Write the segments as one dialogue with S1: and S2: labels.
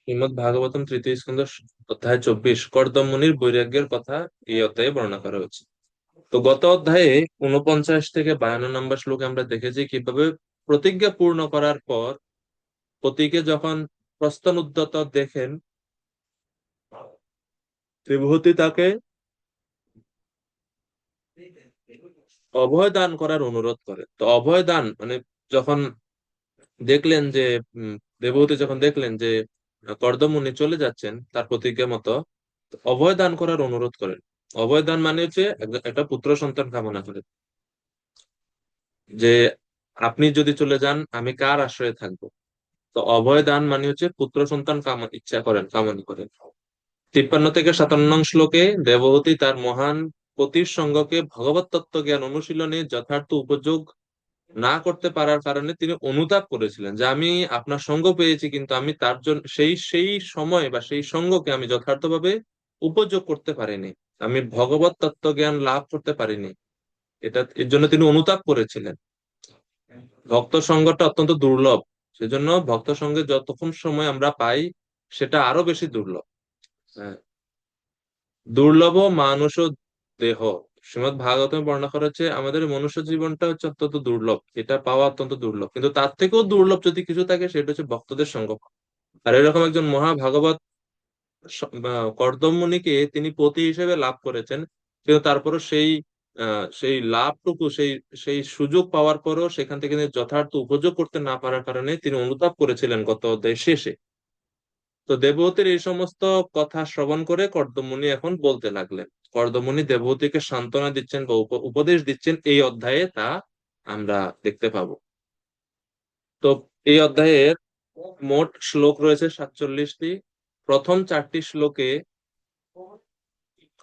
S1: শ্রীমদ্ ভাগবতম তৃতীয় স্কন্ধ অধ্যায় 24 কর্দম মুনির বৈরাগ্যের কথা এই অধ্যায়ে বর্ণনা করা হয়েছে। তো গত অধ্যায়ে 49 থেকে 52 নম্বর শ্লোকে আমরা দেখেছি কিভাবে প্রতিজ্ঞা পূর্ণ করার পর পতিকে যখন প্রস্তন উদ্যত দেখেন, দেবহূতি তাকে অভয় দান করার অনুরোধ করে। তো অভয় দান মানে যখন দেখলেন যে উম, দেবহূতি যখন দেখলেন যে কর্দম মুনি চলে যাচ্ছেন তার প্রতিজ্ঞা মতো, তো অভয় দান করার অনুরোধ করেন। অভয় দান মানে হচ্ছে একটা পুত্র সন্তান কামনা করে, যে আপনি যদি চলে যান আমি কার আশ্রয়ে থাকবো। তো অভয় দান মানে হচ্ছে পুত্র সন্তান ইচ্ছা করেন, কামনা করেন। 53 থেকে 57 নং শ্লোকে দেবহূতি তার মহান পতির সঙ্গকে ভগবত তত্ত্ব জ্ঞান অনুশীলনে যথার্থ উপযোগ না করতে পারার কারণে তিনি অনুতাপ করেছিলেন যে আমি আপনার সঙ্গ পেয়েছি, কিন্তু আমি তার জন্য সেই সেই সময় বা সেই সঙ্গকে আমি যথার্থভাবে উপযোগ করতে পারিনি, আমি ভগবত তত্ত্ব জ্ঞান লাভ করতে পারিনি। এর জন্য তিনি অনুতাপ করেছিলেন। ভক্ত সঙ্গটা অত্যন্ত দুর্লভ, সেজন্য ভক্ত সঙ্গে যতক্ষণ সময় আমরা পাই সেটা আরো বেশি দুর্লভ। হ্যাঁ, দুর্লভ মানুষ দেহ, শ্রীমদ্ ভাগবতমে বর্ণনা করা হচ্ছে আমাদের মনুষ্য জীবনটা হচ্ছে অত্যন্ত দুর্লভ, এটা পাওয়া অত্যন্ত দুর্লভ, কিন্তু তার থেকেও দুর্লভ যদি কিছু থাকে সেটা হচ্ছে ভক্তদের সঙ্গ। আর এরকম একজন মহা ভাগবত কর্দম মুনিকে তিনি পতি হিসেবে লাভ করেছেন, কিন্তু তারপরও সেই লাভটুকু, সেই সেই সুযোগ পাওয়ার পরও সেখান থেকে তিনি যথার্থ উপযোগ করতে না পারার কারণে তিনি অনুতাপ করেছিলেন গত অধ্যায় শেষে। তো দেবহূতির এই সমস্ত কথা শ্রবণ করে কর্দমুনি এখন বলতে লাগলেন। কর্দমুনি দেবহূতিকে সান্ত্বনা দিচ্ছেন বা উপদেশ দিচ্ছেন, এই অধ্যায়ে তা আমরা দেখতে পাবো। তো এই অধ্যায়ের মোট শ্লোক রয়েছে 47টি। প্রথম 4টি শ্লোকে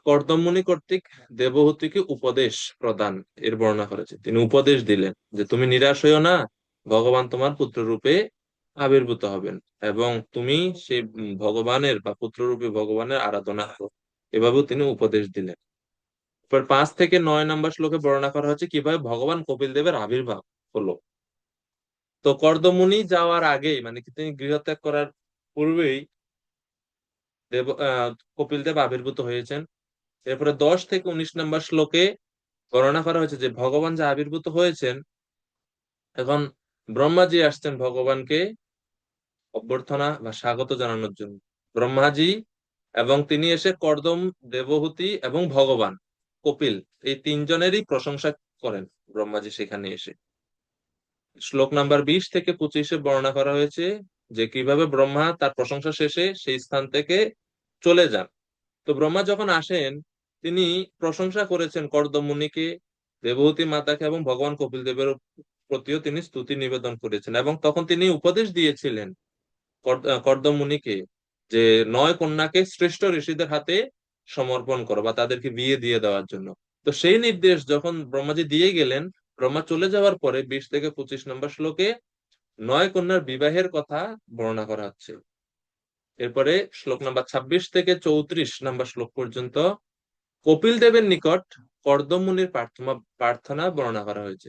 S1: কর্দমমুনি কর্তৃক দেবহূতিকে উপদেশ প্রদান এর বর্ণনা করেছে। তিনি উপদেশ দিলেন যে তুমি নিরাশ হইও না, ভগবান তোমার পুত্র রূপে আবির্ভূত হবেন এবং তুমি সেই ভগবানের বা পুত্র রূপে ভগবানের আরাধনা করো। এভাবেও তিনি উপদেশ দিলেন। এরপর 5 থেকে 9 নম্বর শ্লোকে বর্ণনা করা হচ্ছে কিভাবে ভগবান কপিল দেবের আবির্ভাব হলো। তো কর্দমুনি যাওয়ার আগেই মানে কি তিনি গৃহত্যাগ করার পূর্বেই দেব কপিল দেব আবির্ভূত হয়েছেন। এরপরে 10 থেকে 19 নম্বর শ্লোকে বর্ণনা করা হয়েছে যে ভগবান যে আবির্ভূত হয়েছেন, এখন ব্রহ্মাজি আসছেন ভগবানকে অভ্যর্থনা বা স্বাগত জানানোর জন্য। ব্রহ্মাজি এবং তিনি এসে কর্দম, দেবহূতি এবং ভগবান কপিল এই তিনজনেরই প্রশংসা করেন ব্রহ্মাজি সেখানে এসে। শ্লোক নাম্বার 20 থেকে 25-এ বর্ণনা করা হয়েছে যে কিভাবে ব্রহ্মা তার প্রশংসা শেষে সেই স্থান থেকে চলে যান। তো ব্রহ্মা যখন আসেন তিনি প্রশংসা করেছেন কর্দম মুনিকে, দেবহূতি মাতাকে এবং ভগবান কপিল দেবের প্রতিও তিনি স্তুতি নিবেদন করেছেন, এবং তখন তিনি উপদেশ দিয়েছিলেন কর্দম মুনিকে যে 9 কন্যাকে শ্রেষ্ঠ ঋষিদের হাতে সমর্পণ করো বা তাদেরকে বিয়ে দিয়ে দেওয়ার জন্য। তো সেই নির্দেশ যখন ব্রহ্মাজি দিয়ে গেলেন, ব্রহ্মা চলে যাওয়ার পরে 20 থেকে 25 নম্বর শ্লোকে 9 কন্যার বিবাহের কথা বর্ণনা করা হচ্ছে। এরপরে শ্লোক নাম্বার 26 থেকে 34 নম্বর শ্লোক পর্যন্ত কপিল দেবের নিকট কর্দম মুনির প্রার্থনা প্রার্থনা বর্ণনা করা হয়েছে।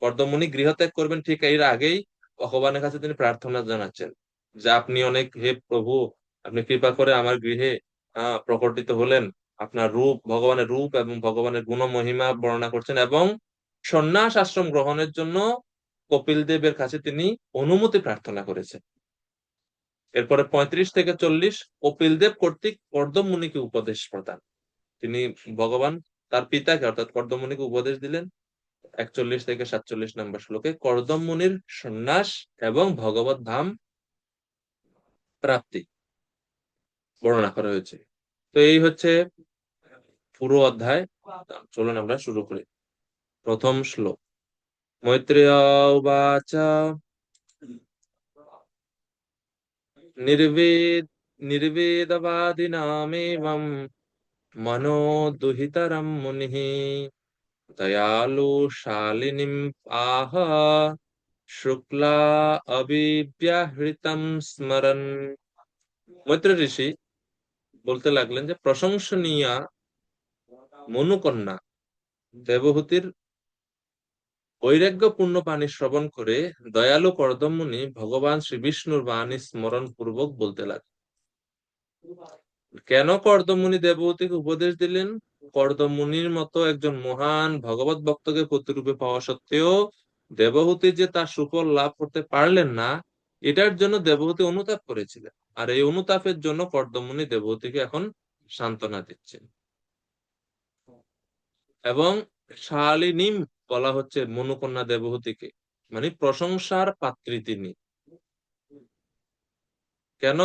S1: কর্দম মুনি গৃহত্যাগ করবেন ঠিক এর আগেই ভগবানের কাছে তিনি প্রার্থনা জানাচ্ছেন যে আপনি অনেক, হে প্রভু, আপনি কৃপা করে আমার গৃহে প্রকটিত হলেন, আপনার রূপ, ভগবানের রূপ এবং ভগবানের গুণ মহিমা বর্ণনা করছেন, এবং সন্ন্যাস আশ্রম গ্রহণের জন্য কপিল দেবের কাছে তিনি অনুমতি প্রার্থনা করেছেন। এরপরে 35 থেকে 40 কপিল দেব কর্তৃক কর্দম মুনিকে উপদেশ প্রদান। তিনি ভগবান তার পিতাকে অর্থাৎ কর্দম মুনিকে উপদেশ দিলেন। 41 থেকে 47 নম্বর শ্লোকে কর্দম মুনির সন্ন্যাস এবং ভগবত ধাম প্রাপ্তি বর্ণনা করা হয়েছে। তো এই হচ্ছে পুরো অধ্যায়। চলুন আমরা শুরু করি। প্রথম শ্লোক। মৈত্রেয় উবাচ নির্বেদ নির্বেদবাদিনামেবং মনো দুহিতরম মুনিঃ দয়ালু শালিনীম আহ শুক্লা অবিব্যাহৃতম স্মরণ। মৈত্র ঋষি বলতে লাগলেন যে প্রশংসনীয়া মনুকন্যা দেবহূতির বৈরাগ্যপূর্ণ বাণী শ্রবণ করে দয়ালু কর্দমমুনি ভগবান শ্রী বিষ্ণুর বাণী স্মরণ পূর্বক বলতে লাগলেন। কেন কর্দমমুনি দেবহূতিকে উপদেশ দিলেন? কর্দমমুনির মতো একজন মহান ভগবত ভক্তকে প্রতিরূপে পাওয়া সত্ত্বেও দেবহূতি যে তার সুফল লাভ করতে পারলেন না, এটার জন্য দেবহূতি অনুতাপ করেছিলেন। আর এই অনুতাপের জন্য কর্দমমুনি দেবহূতিকে এখন সান্ত্বনা দিচ্ছেন। এবং শালিনীম বলা হচ্ছে মনুকন্যা দেবহূতিকে, মানে প্রশংসার পাত্রী তিনি। কেন?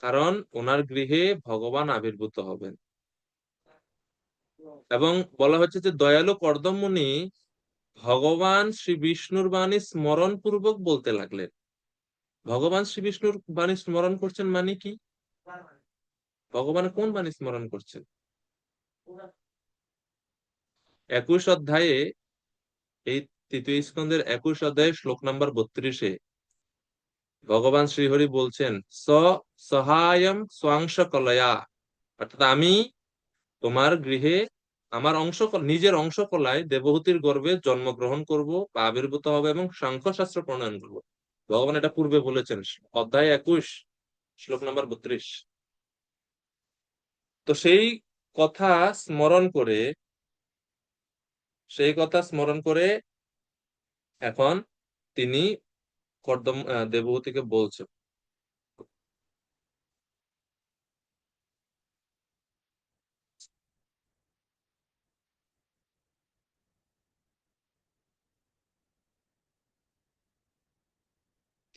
S1: কারণ ওনার গৃহে ভগবান আবির্ভূত হবেন। এবং বলা হচ্ছে যে দয়ালু কর্দমমুনি ভগবান শ্রী বিষ্ণুর বাণী স্মরণ পূর্বক বলতে লাগলেন। ভগবান শ্রী বিষ্ণুর বাণী স্মরণ করছেন মানে কি? ভগবান কোন বাণী স্মরণ করছেন? 21 অধ্যায়ে, এই তৃতীয় স্কন্ধের 21 অধ্যায়ে শ্লোক নাম্বার 32-এ ভগবান শ্রীহরি বলছেন, স সহায়ম স্বাংশ কলয়া, অর্থাৎ আমি তোমার গৃহে আমার নিজের অংশ কলায় দেবহূতির গর্ভে জন্মগ্রহণ করব বা আবির্ভূত হবে এবং সাংখ্য শাস্ত্র প্রণয়ন করব। ভগবান এটা পূর্বে বলেছেন, অধ্যায় 21 শ্লোক নাম্বার 32। তো কথা স্মরণ করে সেই কথা স্মরণ করে এখন তিনি দেবহূতিকে বলছেন।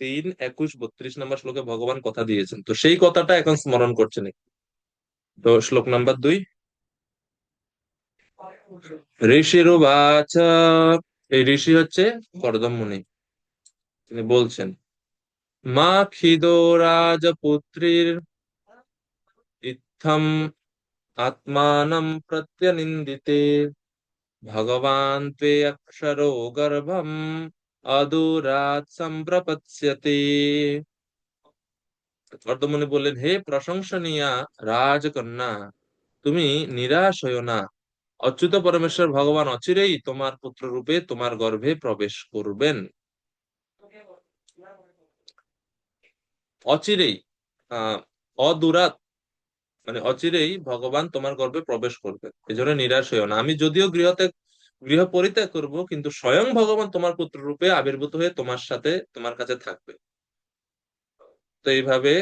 S1: 3, 21, 32 নম্বর শ্লোকে ভগবান কথা দিয়েছেন, তো সেই কথাটা এখন স্মরণ করছেন। তো শ্লোক নাম্বার 2, ঋষিরুবাচ, এই ঋষি হচ্ছে কর্দম মুনি। তিনি বলছেন, মা খিদো রাজপুত্রীর ইত্থম আত্মানম প্রত্যনিন্দিতে ভগবান তে অক্ষরো গর্ভম অদূরাৎ সম্প্রপৎস্যতে। কর্দমুনি বললেন, হে প্রশংসনীয়া রাজকন্যা, তুমি নিরাশ হইও না। অচ্যুত পরমেশ্বর ভগবান অচিরেই তোমার পুত্র রূপে তোমার গর্ভে প্রবেশ করবেন। অচিরেই, আহ অদূরাত মানে অচিরেই ভগবান তোমার গর্ভে প্রবেশ করবে, এজন্য নিরাশ হইও না। আমি যদিও গৃহ পরিত্যাগ করব, কিন্তু স্বয়ং ভগবান তোমার পুত্র রূপে আবির্ভূত হয়ে তোমার সাথে তোমার কাছে থাকবে। তো এইভাবে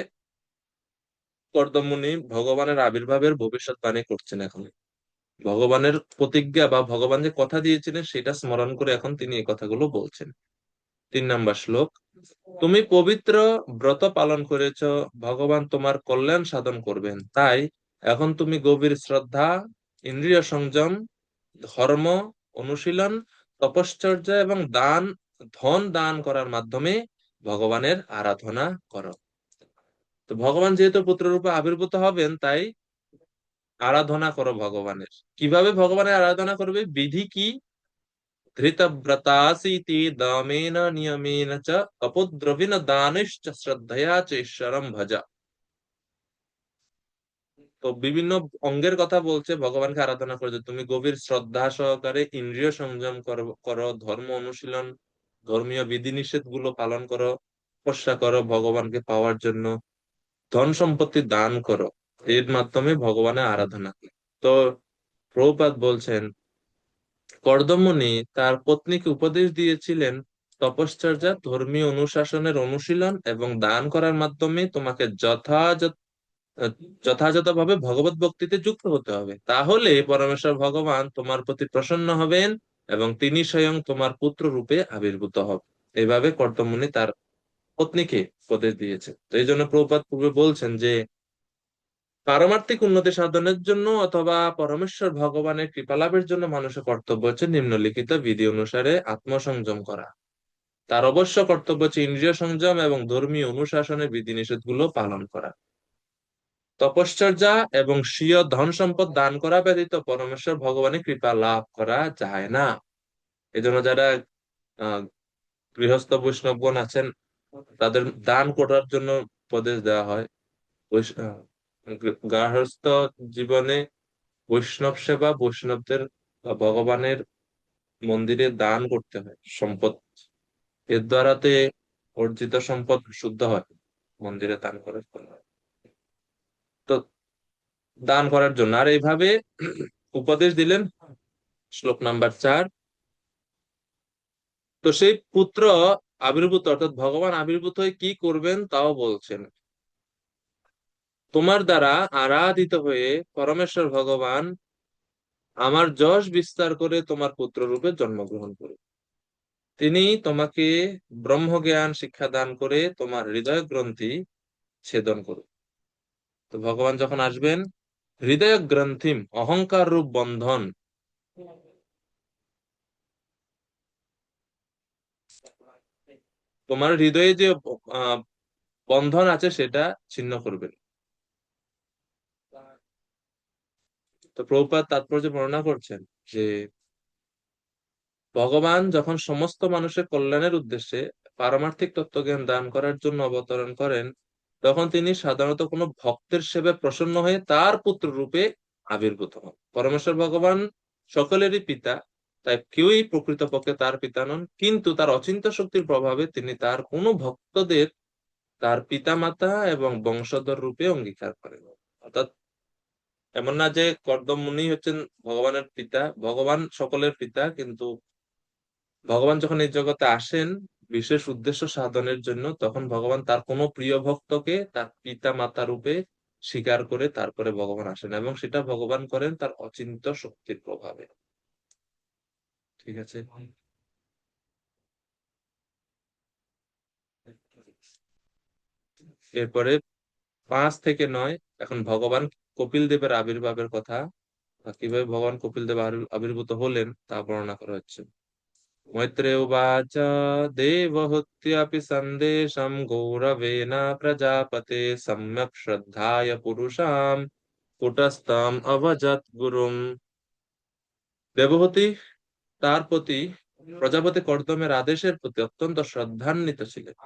S1: কর্দমুনি ভগবানের আবির্ভাবের ভবিষ্যৎবাণী করছেন। এখন ভগবানের প্রতিজ্ঞা বা ভগবান যে কথা দিয়েছিলেন সেটা স্মরণ করে এখন তিনি এই কথাগুলো বলছেন। 3 নম্বর শ্লোক, তুমি পবিত্র ব্রত পালন করেছ, ভগবান তোমার কল্যাণ সাধন করবেন। তাই এখন তুমি গভীর শ্রদ্ধা, ইন্দ্রিয় সংযম, ধর্ম অনুশীলন, তপশ্চর্যা এবং ধন দান করার মাধ্যমে ভগবানের আরাধনা করো। তো ভগবান যেহেতু পুত্ররূপে আবির্ভূত হবেন, তাই আরাধনা করো ভগবানের। কিভাবে ভগবানের আরাধনা করবে? বিধি কি? ধৃতব্রতাসীতি দামেন নিয়মেন চ অপুদ্রবিন দানিশ্চ শ্রদ্ধয়া চ ঈশ্বরম ভজ। তো বিভিন্ন অঙ্গের কথা বলছে ভগবানকে আরাধনা করে, যে তুমি গভীর শ্রদ্ধা সহকারে ইন্দ্রিয় সংযম করো, ধর্ম অনুশীলন, ধর্মীয় বিধিনিষেধ গুলো পালন করো, তপস্যা করো ভগবানকে পাওয়ার জন্য, ধন সম্পত্তি দান করো, এর মাধ্যমে ভগবানের আরাধনা করো। তো প্রভুপাদ বলছেন, কর্দমুনি তার পত্নীকে উপদেশ দিয়েছিলেন, তপশ্চর্যা, ধর্মীয় অনুশাসনের অনুশীলন এবং দান করার মাধ্যমে তোমাকে যথাযথভাবে ভগবত ভক্তিতে যুক্ত হতে হবে। তাহলে পরমেশ্বর ভগবান তোমার প্রতি প্রসন্ন হবেন এবং তিনি স্বয়ং তোমার পুত্র রূপে আবির্ভূত হবে। এইভাবে কর্দমুনি তার পত্নীকে উপদেশ দিয়েছে। তো এই জন্য প্রভুপাদ পূর্বে বলছেন যে পারমার্থিক উন্নতি সাধনের জন্য অথবা পরমেশ্বর ভগবানের কৃপা লাভের জন্য মানুষের কর্তব্য হচ্ছে নিম্নলিখিত বিধি অনুসারে আত্মসংযম করা। তার অবশ্য কর্তব্য হচ্ছে ইন্দ্রিয় সংযম এবং ধর্মীয় অনুশাসনের বিধিনিষেধ গুলো পালন করা। তপশ্চর্যা এবং স্বীয় ধন সম্পদ দান করা ব্যতীত পরমেশ্বর ভগবানের কৃপা লাভ করা যায় না। এজন্য যারা আহ গৃহস্থ বৈষ্ণবগণ আছেন, তাদের দান করার জন্য উপদেশ দেওয়া হয়। গার্হস্থ্য জীবনে বৈষ্ণব সেবা, বৈষ্ণবদের বা ভগবানের মন্দিরে দান করতে হয় সম্পদ, এর দ্বারাতে অর্জিত সম্পদ শুদ্ধ হয়, মন্দিরে দান করার ফলে। তো দান করার জন্য আর এইভাবে উপদেশ দিলেন। শ্লোক নাম্বার 4। তো সেই পুত্র আবির্ভূত অর্থাৎ ভগবান আবির্ভূত হয়ে কি করবেন তাও বলছেন। তোমার দ্বারা আরাধিত হয়ে পরমেশ্বর ভগবান আমার যশ বিস্তার করে তোমার পুত্র রূপে জন্মগ্রহণ করে, তিনি তোমাকে ব্রহ্মজ্ঞান শিক্ষা দান করে তোমার হৃদয় গ্রন্থি ছেদন করুন। তো ভগবান যখন আসবেন, হৃদয় গ্রন্থিম অহংকার রূপ বন্ধন, তোমার হৃদয়ে যে আহ, বন্ধন আছে সেটা ছিন্ন করবেন। তো প্রভুপাদ তাৎপর্য বর্ণনা করছেন যে ভগবান যখন সমস্ত মানুষের কল্যাণের উদ্দেশ্যে পারমার্থিক তত্ত্বজ্ঞান দান করার জন্য অবতরণ করেন, তখন তিনি সাধারণত কোনো ভক্তের সেবায় প্রসন্ন হয়ে তার পুত্র রূপে আবির্ভূত হন। পরমেশ্বর ভগবান সকলেরই পিতা, তাই কেউই প্রকৃতপক্ষে তার পিতা নন, কিন্তু তার অচিন্ত্য শক্তির প্রভাবে তিনি তার কোনো ভক্তদের তার পিতামাতা এবং বংশধর রূপে অঙ্গীকার করেন। অর্থাৎ এমন না যে কর্দম মুনি হচ্ছেন ভগবানের পিতা, ভগবান সকলের পিতা, কিন্তু ভগবান যখন এই জগতে আসেন বিশেষ উদ্দেশ্য সাধনের জন্য, তখন ভগবান তার কোনো প্রিয় ভক্তকে তার পিতা মাতা রূপে স্বীকার করে তারপরে ভগবান আসেন, এবং সেটা ভগবান করেন তার অচিন্ত্য শক্তির প্রভাবে। ঠিক আছে। এরপরে 5 থেকে 9 এখন ভগবান কপিল দেবের আবির্ভাবের কথা, বা কিভাবে ভগবান কপিল দেব আবির্ভূত হলেন তা বর্ণনা করা হচ্ছে। मैत्रेय उवाच देवहूत्यापि सन्देशं गौरवेण प्रजापते सम्यक् श्रद्धाय पुरुषां कुटस्थम् अभजत् गुरुम्। দেবহূতি তার প্রতি প্রজাপতি কর্দমের আদেশের প্রতি অত্যন্ত শ্রদ্ধান্বিত ছিলেন।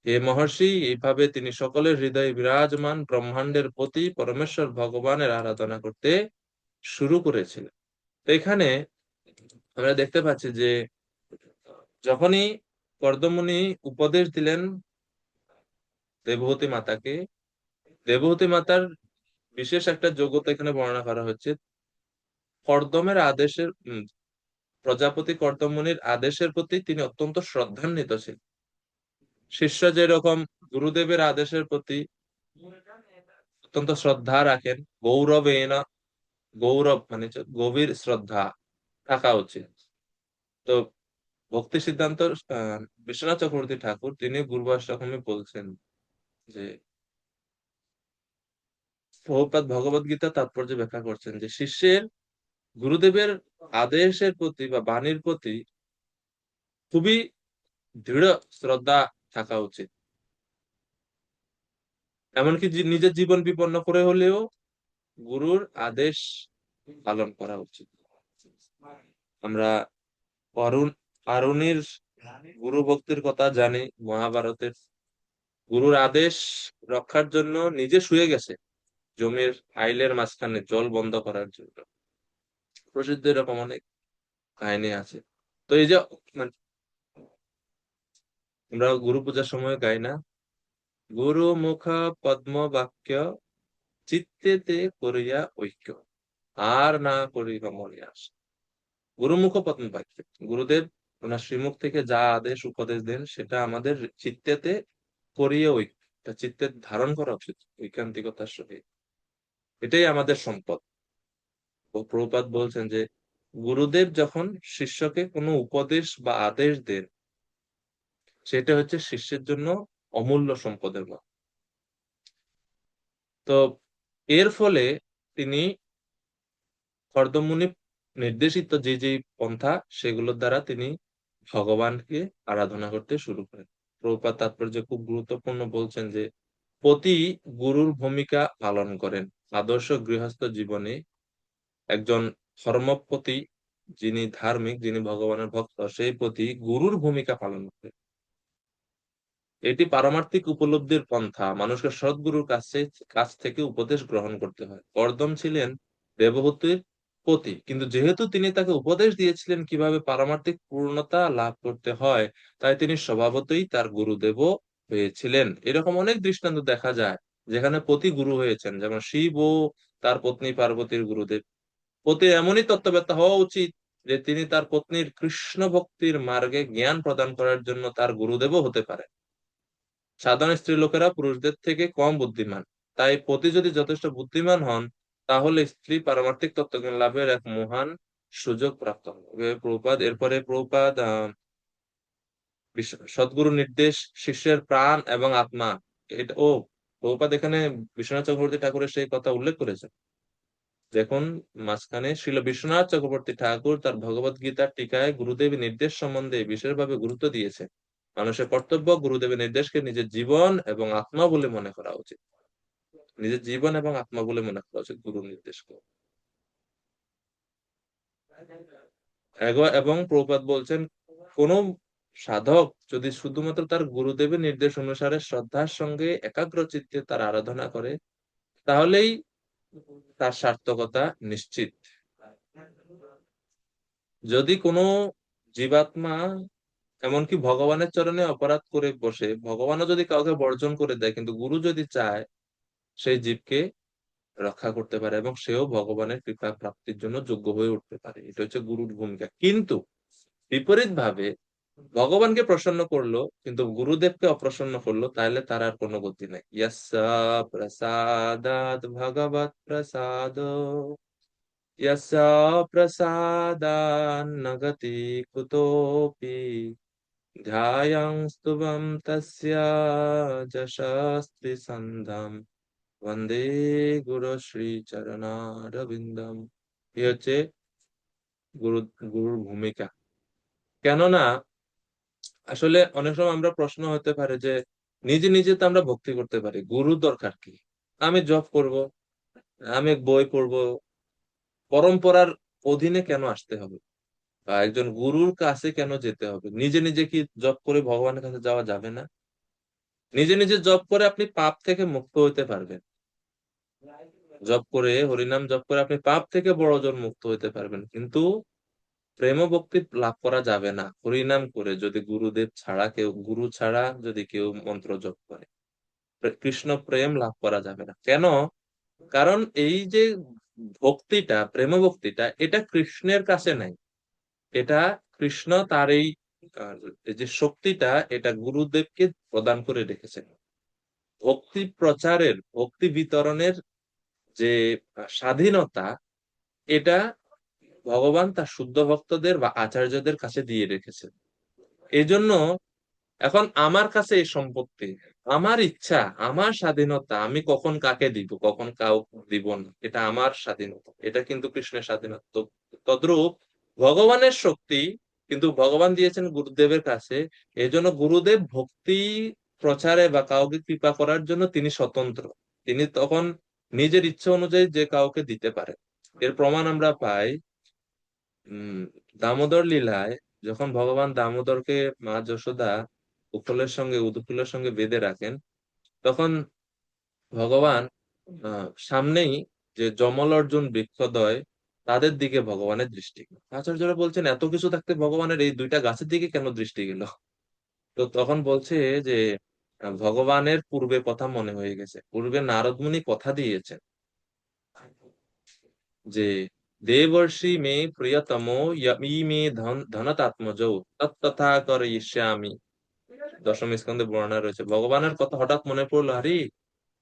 S1: হে মহর্ষি, এইভাবে তিনি সকলের হৃদয়ে বিরাজমান ব্রহ্মাণ্ডের প্রতি পরমেশ্বর ভগবানের আরাধনা করতে শুরু করেছিলেন। তো এখানে আমরা দেখতে পাচ্ছি যে যখনই কর্দমুনি উপদেশ দিলেন দেবহূতি মাতাকে, দেবহূতি মাতার বিশেষ একটা যোগ্যতা এখানে বর্ণনা করা হচ্ছে। কর্দমের আদেশের প্রজাপতি কর্দমুনির আদেশের প্রতি তিনি অত্যন্ত শ্রদ্ধান্বিত ছিলেন। শিষ্য যেরকম গুরুদেবের আদেশের প্রতি অত্যন্ত শ্রদ্ধা রাখেন, গৌরবেনা, গৌরব মানে হচ্ছে গভীর শ্রদ্ধা থাকা উচিত। তো ভক্তি সিদ্ধান্ত বিশ্বনাথ চক্রবর্তী ঠাকুর তিনি গুরুভাষ্যক্রমে বলছেন যে প্রভুপাদ ভগবত গীতা তাৎপর্য ব্যাখ্যা করছেন যে শিষ্যের গুরুদেবের আদেশের প্রতি বা বাণীর প্রতি খুবই দৃঢ় শ্রদ্ধা থাকা উচিত, এমনকি নিজের জীবন বিপন্ন করে হলেও গুরুর আদেশ পালন করা উচিত। আমরা অরুণ আরুণির গুরু ভক্তির কথা জানি মহাভারতের। গুরুর আদেশ রক্ষার জন্য নিজে শুয়ে গেছে জমির আইলের মাঝখানে জল বন্ধ করার জন্য। প্রসিদ্ধ এরকম অনেক কাহিনী আছে। তো এই যে মানে আমরা গুরু পূজার সময় গাই না, গুরু মুখ পদ্ম বাক্য চিত্তেতে করিয়া ঐক্য, আর না করিব মনে আশা। গুরুমুখ পদ্ম বাক্য, গুরুদেব ওনার শ্রীমুখ থেকে যা আদেশ উপদেশ দেন সেটা আমাদের চিত্তেতে করিয়ে ঐক্য, এটা চিত্তে ধারণ করা উচিত ঐকান্তিকতার সহিত। এটাই আমাদের সম্পদ। প্রভুপাদ বলছেন যে গুরুদেব যখন শিষ্যকে কোনো উপদেশ বা আদেশ দেন, সেটা হচ্ছে শিষ্যের জন্য অমূল্য সম্পদের মতো। তো এর ফলে তিনি কর্দমুনি নির্দেশিত যে যে পন্থা সেগুলোর দ্বারা তিনি ভগবানকে আরাধনা করতে শুরু করেন। প্রভুপাদ তাৎপর্য খুব গুরুত্বপূর্ণ বলছেন যে প্রতি গুরুর ভূমিকা পালন করেন। আদর্শ গৃহস্থ জীবনে একজন ধর্মপতি, যিনি ধার্মিক, যিনি ভগবানের ভক্ত, সেই প্রতি গুরুর ভূমিকা পালন করে। এটি পারমার্থিক উপলব্ধির পন্থা, মানুষকে সদ্গুরুর কাছ থেকে উপদেশ গ্রহণ করতে হয়। কর্দম ছিলেন দেবহূতির পতি, কিন্তু যেহেতু তিনি তাকে উপদেশ দিয়েছিলেন কিভাবে পারমার্থিক পূর্ণতা লাভ করতে হয়, তাই তিনি স্বভাবতই তার গুরুদেবও হয়েছিলেন। এরকম অনেক দৃষ্টান্ত দেখা যায় যেখানে পতি গুরু হয়েছেন, যেমন শিব ও তার পত্নী পার্বতীর গুরুদেব। পতির এমনই তত্ত্ববেত্তা হওয়া উচিত যে তিনি তার পত্নীর কৃষ্ণ ভক্তির মার্গে জ্ঞান প্রদান করার জন্য তার গুরুদেবও হতে পারে। সাধারণ স্ত্রী লোকেরা পুরুষদের থেকে কম বুদ্ধিমান, তাই পতি যদি যথেষ্ট বুদ্ধিমান হন, তাহলে স্ত্রী পারমার্থিক তত্ত্বজ্ঞান লাভের এক মহান সুযোগ প্রাপ্ত হবে। প্রভুপাদ সদ্গুরু নির্দেশ শিষ্যের প্রাণ এবং আত্মা, এটা প্রভুপাদ এখানে বিশ্বনাথ চক্রবর্তী ঠাকুরের সেই কথা উল্লেখ করেছেন। দেখুন, মাঝখানে শ্রীল বিশ্বনাথ চক্রবর্তী ঠাকুর তার ভগবত গীতার টিকায় গুরুদেবের নির্দেশ সম্বন্ধে বিশেষভাবে গুরুত্ব দিয়েছে। মানুষের কর্তব্য গুরুদেবের নির্দেশকে নিজের জীবন এবং আত্মা বলে মনে করা উচিত। নিজের জীবন এবং আত্মা বলে মনে করা উচিত গুরুর নির্দেশকে। এবং প্রভুপাদ বলছেন, কোন সাধক যদি শুধুমাত্র তার গুরুদেবের নির্দেশ অনুসারে শ্রদ্ধার সঙ্গে একাগ্র চিত্তে তার আরাধনা করে, তাহলেই তার সার্থকতা নিশ্চিত। যদি কোনো জীবাত্মা এমনকি ভগবানের চরণে অপরাধ করে বসে, ভগবানও যদি কাউকে বর্জন করে দেয়, কিন্তু গুরু যদি চায়, সেই জীবকে রক্ষা করতে পারে এবং সেও ভগবানের কৃপা প্রাপ্তির জন্য যোগ্য হয়ে উঠতে পারে। এটা হচ্ছে গুরুর ভূমিকা। কিন্তু বিপরীত ভাবে ভগবানকে প্রসন্ন করলো কিন্তু গুরুদেবকে অপ্রসন্ন করলো, তাহলে তার আর কোনো গতি নাই। ইয়াস্যা প্রসাদাৎ ভগবৎ প্রসাদ, ইয়াস্যা প্রসাদান্ন গতি কুতোপি, ধ্যায়াং স্তুবম তস্য যশস্তি সন্ধ্যম, বন্দে গুরু শ্রী চরণারবিন্দম। এ হচ্ছে গুরু গুরুর ভূমিকা। কেননা আসলে অনেক সময় আমরা প্রশ্ন হতে পারে যে নিজে নিজে তো আমরা ভক্তি করতে পারি, গুরু দরকার কি? আমি জব করব, আমি বই পড়বো, পরম্পরার অধীনে কেন আসতে হবে, বা একজন গুরুর কাছে কেন যেতে হবে? নিজে নিজে কি জব করে ভগবানের কাছে যাওয়া যাবে না? নিজে নিজে জব করে আপনি পাপ থেকে মুক্ত হইতে পারবেন। জব করে, হরিনাম জপ করে আপনি পাপ থেকে বড় জোর মুক্ত হইতে পারবেন, কিন্তু প্রেম ও ভক্তি লাভ করা যাবে না হরিনাম করে, যদি গুরুদেব ছাড়া কেউ, গুরু ছাড়া যদি কেউ মন্ত্র জপ করে। কৃষ্ণ প্রেম লাভ করা যাবে না। কেন? কারণ এই যে ভক্তিটা, প্রেম ভক্তিটা, এটা কৃষ্ণের কাছে নাই। এটা কৃষ্ণ তার এই যে শক্তিটা, এটা গুরুদেবকে প্রদান করে রেখেছেন। ভক্তি প্রচারের, ভক্তি বিতরণের যে স্বাধীনতা, এটা ভগবান তার শুদ্ধ ভক্তদের বা আচার্যদের কাছে দিয়ে রেখেছেন। এই জন্য এখন আমার কাছে এই সম্পত্তি, আমার ইচ্ছা, আমার স্বাধীনতা, আমি কখন কাকে দিব, কখন কাউকে দিব না, এটা আমার স্বাধীনতা। এটা কিন্তু কৃষ্ণের স্বাধীনতা। তদ্রূপ ভগবানের শক্তি কিন্তু ভগবান দিয়েছেন গুরুদেবের কাছে। এই জন্য গুরুদেব ভক্তি প্রচারে বা কাউকে কৃপা করার জন্য তিনি স্বতন্ত্র। তিনি তখন নিজের ইচ্ছা অনুযায়ী যে কাউকে দিতে পারে। এর প্রমাণ আমরা পাই উম দামোদর লীলায়, যখন ভগবান দামোদরকে মা যশোদা উদুকুলের সঙ্গে বেঁধে রাখেন, তখন ভগবান সামনেই যে যমল অর্জুন বৃক্ষদ্বয়, তাদের দিকে ভগবানের দৃষ্টি। আচার্যরা বলছেন, এত কিছু থাকতে ভগবানের এই দুইটা গাছের দিকে কেন দৃষ্টি গেল? তো তখন বলছে যে ভগবানের পূর্বে কথা মনে হয়ে গেছে, পূর্বে নারদ মুনি কথা দিয়েছেন যে দেবর্ষি মে প্রিয়তম ই মে ধনতাত্মজ তথা করয়িষ্যামি। দশম স্কন্ধে বর্ণনা রয়েছে। ভগবানের কথা হঠাৎ মনে পড়লো, আরে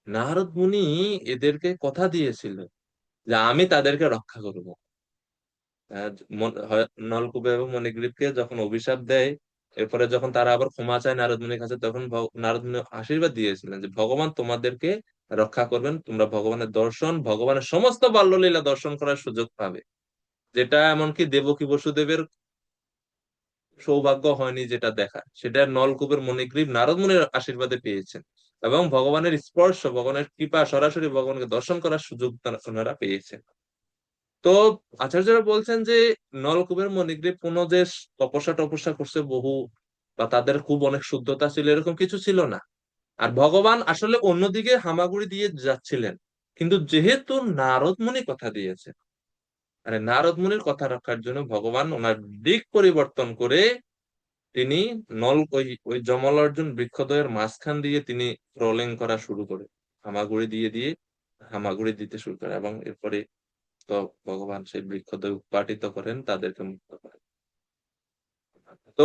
S1: নারদ মুনি এদেরকে কথা দিয়েছিল যে আমি তাদেরকে রক্ষা করব। নলকূপ এবং মণিগ্রীবকে যখন অভিশাপ দেয়, এরপরে যখন তারা আবার ক্ষমা চায় নারদ মুনির কাছে, তখন নারদ মুনি আশীর্বাদ দিয়েছিলেন যে ভগবান তোমাদেরকে রক্ষা করবেন, তোমরা ভগবানের দর্শন, ভগবানের সমস্ত বাল্যলীলা দর্শন করার সুযোগ পাবে, যেটা এমনকি দেবকী বসুদেবের সৌভাগ্য হয়নি যেটা দেখা, সেটা নলকূপের মণিগ্রীব নারদ মুনির আশীর্বাদে পেয়েছেন। এবং ভগবানের স্পর্শ, ভগবানের কৃপা, সরাসরি ভগবানকে দর্শন করার সুযোগ ওনারা পেয়েছেন। তো আচার্যরা বলছেন যে নলকূপের মণিগ্রীব কোনো যে তপস্যা টপস্যা করছে বহু, বা তাদের খুব অনেক শুদ্ধতা ছিল, এরকম কিছু ছিল না। আর ভগবান আসলে অন্যদিকে হামাগুড়ি দিয়ে যাচ্ছিলেন, কিন্তু যেহেতু নারদ মুনি কথা দিয়েছে, মানে নারদ মুনির কথা রক্ষার জন্য ভগবান ওনার দিক পরিবর্তন করে তিনি ওই ওই জমল অর্জুন বৃক্ষদ্বয়ের মাঝখান দিয়ে তিনি রোলিং করা শুরু করে, হামাগুড়ি দিয়ে দিয়ে হামাগুড়ি দিতে শুরু করে, এবং এরপরে তো ভগবান সেই বৃক্ষদ্বয় উৎপাটিত করেন, তাদেরকে মুক্ত করেন। তো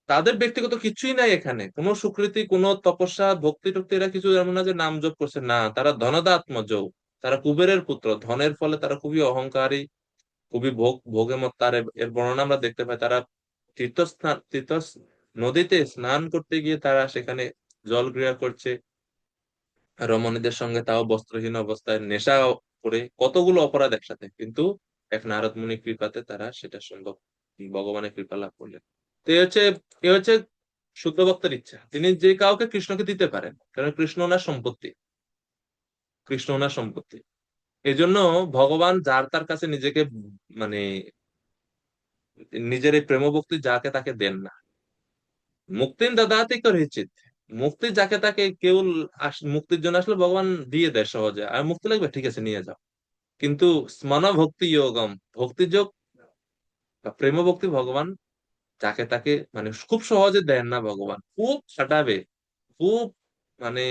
S1: তাদের ব্যক্তিগত কিছুই নাই এখানে, কোনো সুকৃতি, কোনো তপস্যা, ভক্তি টক্তি, এরা কিছু এমন না যে নাম জপ করছে, না, তারা ধনদাত্মজ, তারা কুবেরের পুত্র, ধনের ফলে তারা খুবই অহংকারী, খুবই ভোগে মত্ত। আর এর বর্ণনা আমরা দেখতে পাই, তারা নদীতে স্নান করতে গিয়ে তারা সেখানে জল ক্রিয়া করছে রমণীদের সঙ্গে, তাও বস্ত্রহীন অবস্থায়, নেশা করে, কতগুলো অপরাধ একসাথে, কিন্তু এক নারদ মুনির কৃপাতে তারা সেটা সম্ভব, ভগবানের কৃপা লাভ করলেন। তো এ হচ্ছে শুদ্ধ ভক্তের ইচ্ছা, তিনি যে কাউকে কৃষ্ণকে দিতে পারেন, কারণ কৃষ্ণ ওনার সম্পত্তি, কৃষ্ণ ওনার সম্পত্তি। এই জন্য ভগবান যার তার কাছে নিজেকে, মানে নিজের এই প্রেম ভক্তি যাকে তাকে দেন না। মুক্তির দাদাতে করিচিত, মুক্তি যাকে তাকে কেউ মুক্তির জন্য আসলে ভগবান দিয়ে দেয় সহজে, আর মুক্তি লাগবে, ঠিক আছে নিয়ে যাও। কিন্তু স্মন ভক্তি যোগম, ভক্তি যোগ বা প্রেম ভক্তি ভগবান যাকে তাকে মানে খুব সহজে দেন না, ভগবান খুব খাটাবে, খুব মানে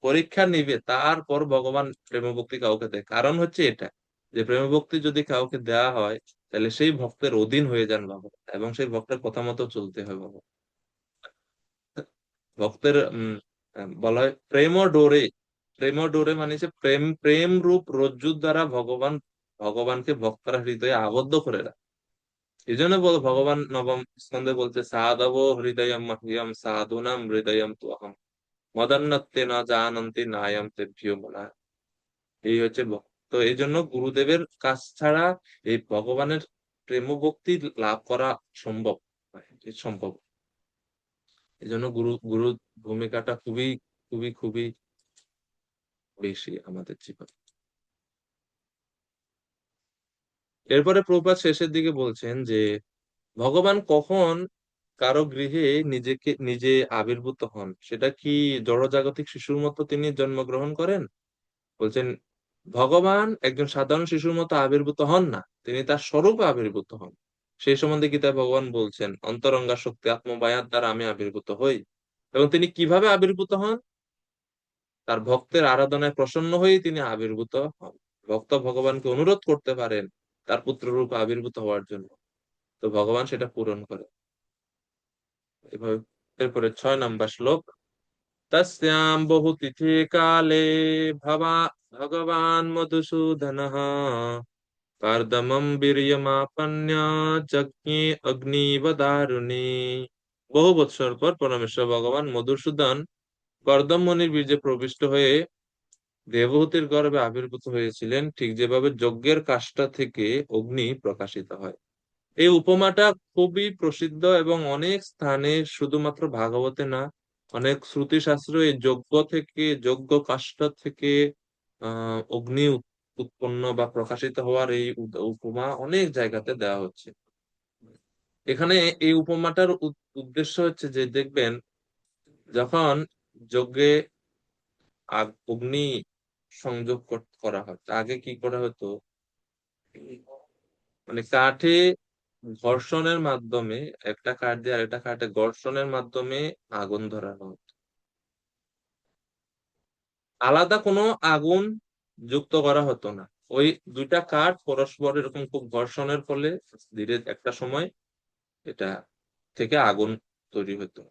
S1: পরীক্ষা নিবে, তারপর ভগবান প্রেম ভক্তি কাউকে দেয়। কারণ হচ্ছে এটা, যে প্রেম ভক্তি যদি কাউকে দেওয়া হয়, তাহলে সেই ভক্তের অধীন হয়ে যান ভগবান, এবং সেই ভক্তের কথা মতো চলতে হয় ভগবান। ভক্তের বলা হয় প্রেম ডোরে, প্রেম ডোরে মানে হচ্ছে প্রেম, প্রেম রূপ রজ্জুর দ্বারা ভগবান ভগবানকে ভক্তরা হৃদয়ে আবদ্ধ করে রাখে। এই জন্য ভগবান নবম স্কন্ধে বলছে, সাধব হৃদয়ম মহ্যম সাধুনাম হৃদয়ম তু অহম মদন্নতে না জানন্তি নায়ম তেভ্যো মনা। এই হচ্ছে তো এই জন্য গুরুদেবের কাছ ছাড়া এই ভগবানের প্রেম ভক্তি লাভ করা সম্ভব নয়, সম্ভব। এই জন্য গুরু ভূমিকাটা খুবই খুবই খুবই বেশি আমাদের জীবনে। এরপরে প্রভুপাদ শেষের দিকে বলছেন যে ভগবান কখন কারো গৃহে নিজেকে নিজে আবির্ভূত হন, সেটা কি জড়জাগতিক শিশুর মতো তিনি জন্মগ্রহণ করেন? বলছেন ভগবান একজন সাধারণ শিশুর মতো আবির্ভূত হন না, তিনি তার স্বরূপে আবির্ভূত হন। সেই সম্বন্ধে গীতায় ভগবান বলছেন, অন্তরঙ্গা শক্তি আত্মবায়ার দ্বারা আমি আবির্ভূত হই। এবং তিনি কিভাবে আবির্ভূত হন? তার ভক্তের আরাধনায় প্রসন্ন হয়েই তিনি আবির্ভূত হন। ভক্ত ভগবানকে অনুরোধ করতে পারেন তার পুত্র রূপে আবির্ভূত হওয়ার জন্য, তো ভগবান সেটা পূরণ করে। এভাবে এরপরে 6 নম্বর শ্লোক, তস্যাম বহু তিথি কালে ভবা ভগবান মধুসূদনঃ কার্দমম বীর্যমাপন্য যজ্ঞে অগ্নিব দারুণে। বহু বৎসর পর পরমেশ্বর ভগবান মধুসূদন কর্দম মুনির বীর্যে প্রবিষ্ট হয়ে দেবহূতির গর্ভে আবির্ভূত হয়েছিলেন, ঠিক যেভাবে যজ্ঞের কাষ্টা থেকে অগ্নি প্রকাশিত হয়। এই উপমাটা খুবই প্রসিদ্ধ, এবং অনেক স্থানে, শুধুমাত্র ভাগবতে না, অনেক শ্রুতি শাস্ত্র এই যজ্ঞ থেকে, যজ্ঞ কাষ্ঠ থেকে অগ্নি উৎপন্ন বা প্রকাশিত হওয়ার এই উপমা অনেক জায়গাতে দেওয়া হচ্ছে। এখানে এই উপমাটার উদ্দেশ্য হচ্ছে যে দেখবেন, যখন যজ্ঞে অগ্নি সংযোগ করা হয়, আগে কি করা হতো, মানে কাঠে ঘর্ষণের মাধ্যমে, একটা কাঠ দিয়ে আরেকটা কাঠে ঘর্ষণের মাধ্যমে আগুন ধরানো হতো। আলাদা কোনো আগুন যুক্ত করা হতো না, ওই দুইটা কাঠ পরস্পর এরকম খুব ঘর্ষণের ফলে ধীরে একটা সময় এটা থেকে আগুন তৈরি হতো।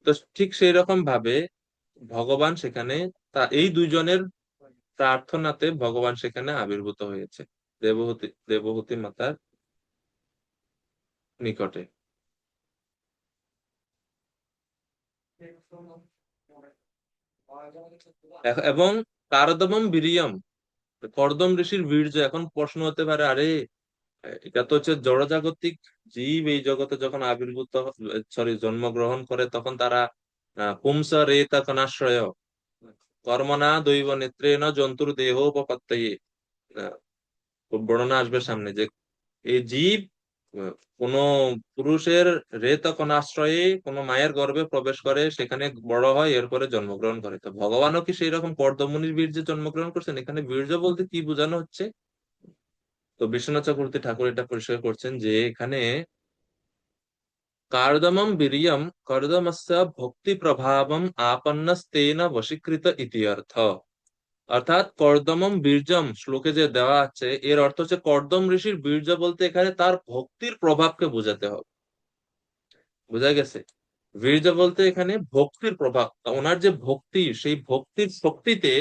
S1: তো ঠিক সেই রকম ভাবে ভগবান সেখানে, এই দুইজনের প্রার্থনাতে ভগবান সেখানে আবির্ভূত হয়েছে দেবহূতি মাতার নিকটে। এবং কারদমম বীর্যম, কর্দম ঋষির বীর্য। এখন প্রশ্ন হতে পারে, আরে এটা তো হচ্ছে জড়জাগতিক জীব, এই জগতে যখন আবির্ভূত, সরি জন্মগ্রহণ করে, তখন তারা পুংস রেতা কনাশ্রয় কর্মণা দৈব নেত্রেণ জন্তুর দেহোপপত্তয়ে, বর্ণনা আসবে সামনে, যে এই জীব কোন পুরুষের রেতকণ আশ্রয়ে কোন মায়ের গর্ভে প্রবেশ করে, সেখানে বড় হয়, এরপরে জন্মগ্রহণ করে। তো ভগবানও কি সেই রকম কর্দমুনির বীর্যে জন্মগ্রহণ করছেন? এখানে বীর্য বলতে কি বোঝানো হচ্ছে? তো বিশ্বনাথ চক্রবর্তী ঠাকুর এটা পরিষ্কার করছেন যে এখানে কার্দমম বীর্যম কর্দমস্য ভক্তি প্রভাবম আপন্নস্তেন বশীকৃত ইতি অর্থ। অর্থাৎ কর্দমম বীর্যম শ্লোকে যে দেওয়া আছে এর অর্থ হচ্ছে কর্দম ঋষির বীর্য বলতে এখানে তার ভক্তির প্রভাবকে বোঝাতে হবে। বোঝা গেছে? বীর্য বলতে এখানে ভক্তির প্রভাব, ওনার যে ভক্তি সেই ভক্তির শক্তিতে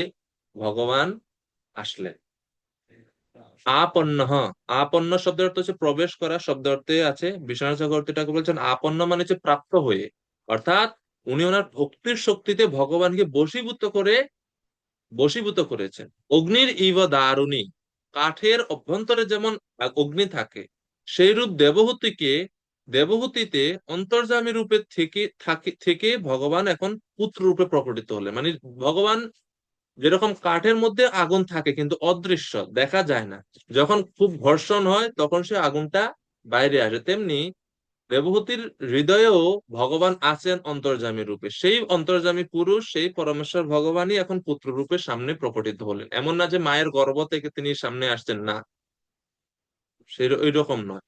S1: ভগবান আসলেন। আপন্ন, আপন্ন শব্দের অর্থ হচ্ছে প্রবেশ করা, শব্দ অর্থে আছে। বিশ্বনাথ চক্রবর্তী ঠাকুর বলছেন আপন্ন মানে হচ্ছে প্রাপ্ত হয়ে, অর্থাৎ উনি ওনার ভক্তির শক্তিতে ভগবানকে বশীভূত করেছেন। অগ্নির ইব দারুণী, কাঠের অভ্যন্তরে যেমন অগ্নি থাকে, সেই রূপ দেবহূতিতে অন্তর্যামী রূপে থেকে ভগবান এখন পুত্র রূপে প্রকটিত হলেন। মানে ভগবান যেরকম কাঠের মধ্যে আগুন থাকে কিন্তু অদৃশ্য, দেখা যায় না, যখন খুব ঘর্ষণ হয় তখন সে আগুনটা বাইরে আসে, তেমনি দেবহূতির হৃদয়েও ভগবান আছেন অন্তর্যামী রূপে। সেই অন্তর্যামী পুরুষ, সেই পরমেশ্বর ভগবানই এখন পুত্র রূপে সামনে প্রকটিত হলেন। এমন না যে মায়ের গর্ভ থেকে তিনি সামনে আসছেন, না, সেই ওই রকম নয়।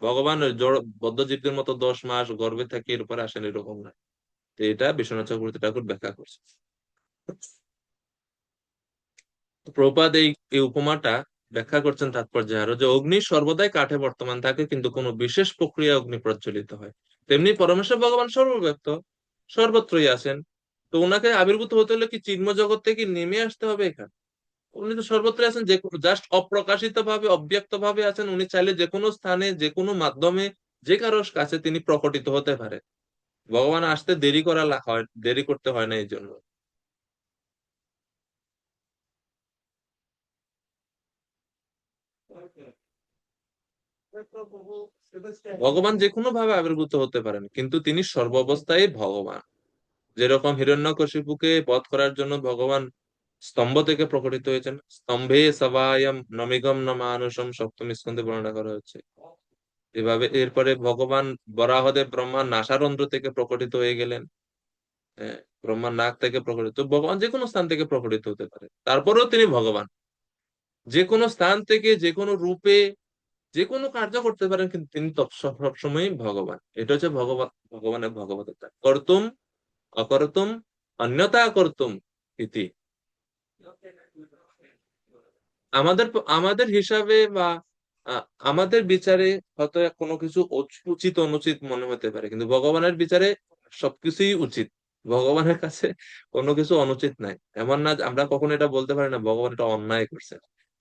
S1: ভগবান ওই জড় বদ্ধ জীবদের মতো 10 মাস গর্ভে থেকে এর উপরে আসেন, এরকম নয়। তো এটা বিশ্বনাথ চক্রবর্তী ঠাকুর ব্যাখ্যা করছে। তো প্রভুপাদ এই এই উপমাটা ব্যাখ্যা করছেন তাৎপর্য আরো, যে অগ্নি সর্বদাই কাঠে বর্তমান থাকে কিন্তু কোনো বিশেষ প্রক্রিয়া অগ্নি প্রজ্বলিত হয়। তেমনি পরমেশ্বর ভগবান সর্বব্যাপ্ত, সর্বত্রই আছেন। তো ওনাকে আবির্ভূত হতে হলে কি চিন্ম জগৎ থেকে নেমে আসতে হবে এখানে? উনি তো সর্বত্রই আছেন, যে জাস্ট অপ্রকাশিত ভাবে, অব্যক্ত ভাবে আছেন। উনি চাইলে যে কোনো স্থানে, যে কোনো মাধ্যমে, যে কারোর কাছে তিনি প্রকটিত হতে পারে। ভগবান আসতে দেরি করতে হয় না এই জন্য। ভগবান যে কোনো ভাবে আবির্ভূত হতে পারেন কিন্তু তিনি সর্বাবস্থায় ভগবান। যেরকম হিরণ্যকশিপুকে বধ করার জন্য ভগবান স্তম্ভ থেকে প্রকটিত হয়েছেন, স্তম্ভে সবায়ম নমিগম ন মানুষম, সপ্তম স্কন্ধে বর্ণনা করা হচ্ছে। এভাবে এরপরে ভগবান বরাহদেব ব্রহ্মার নাসারন্ধ্র থেকে প্রকটিত হয়ে গেলেন। হ্যাঁ, ব্রহ্মার নাক থেকে প্রকটিত, তো ভগবান যে কোনো স্থান থেকে প্রকটিত হতে পারে, তারপরেও তিনি ভগবান। যে কোনো স্থান থেকে, যে কোনো রূপে, যে কোনো কার্য করতে পারেন, কিন্তু তিনি সবসময় ভগবান। এটা হচ্ছে ভগবানের ভগবততা। কর্তুম অকর্তুম অন্যতা কর্তুম ইতি। আমাদের আমাদের হিসাবে বা আমাদের বিচারে হয়তো কোনো কিছু উচিত অনুচিত মনে হতে পারে, কিন্তু ভগবানের বিচারে সবকিছুই উচিত। ভগবানের কাছে কোনো কিছু অনুচিত নাই। এমন না যে আমরা কখনো এটা বলতে পারি না ভগবান এটা অন্যায় করছে।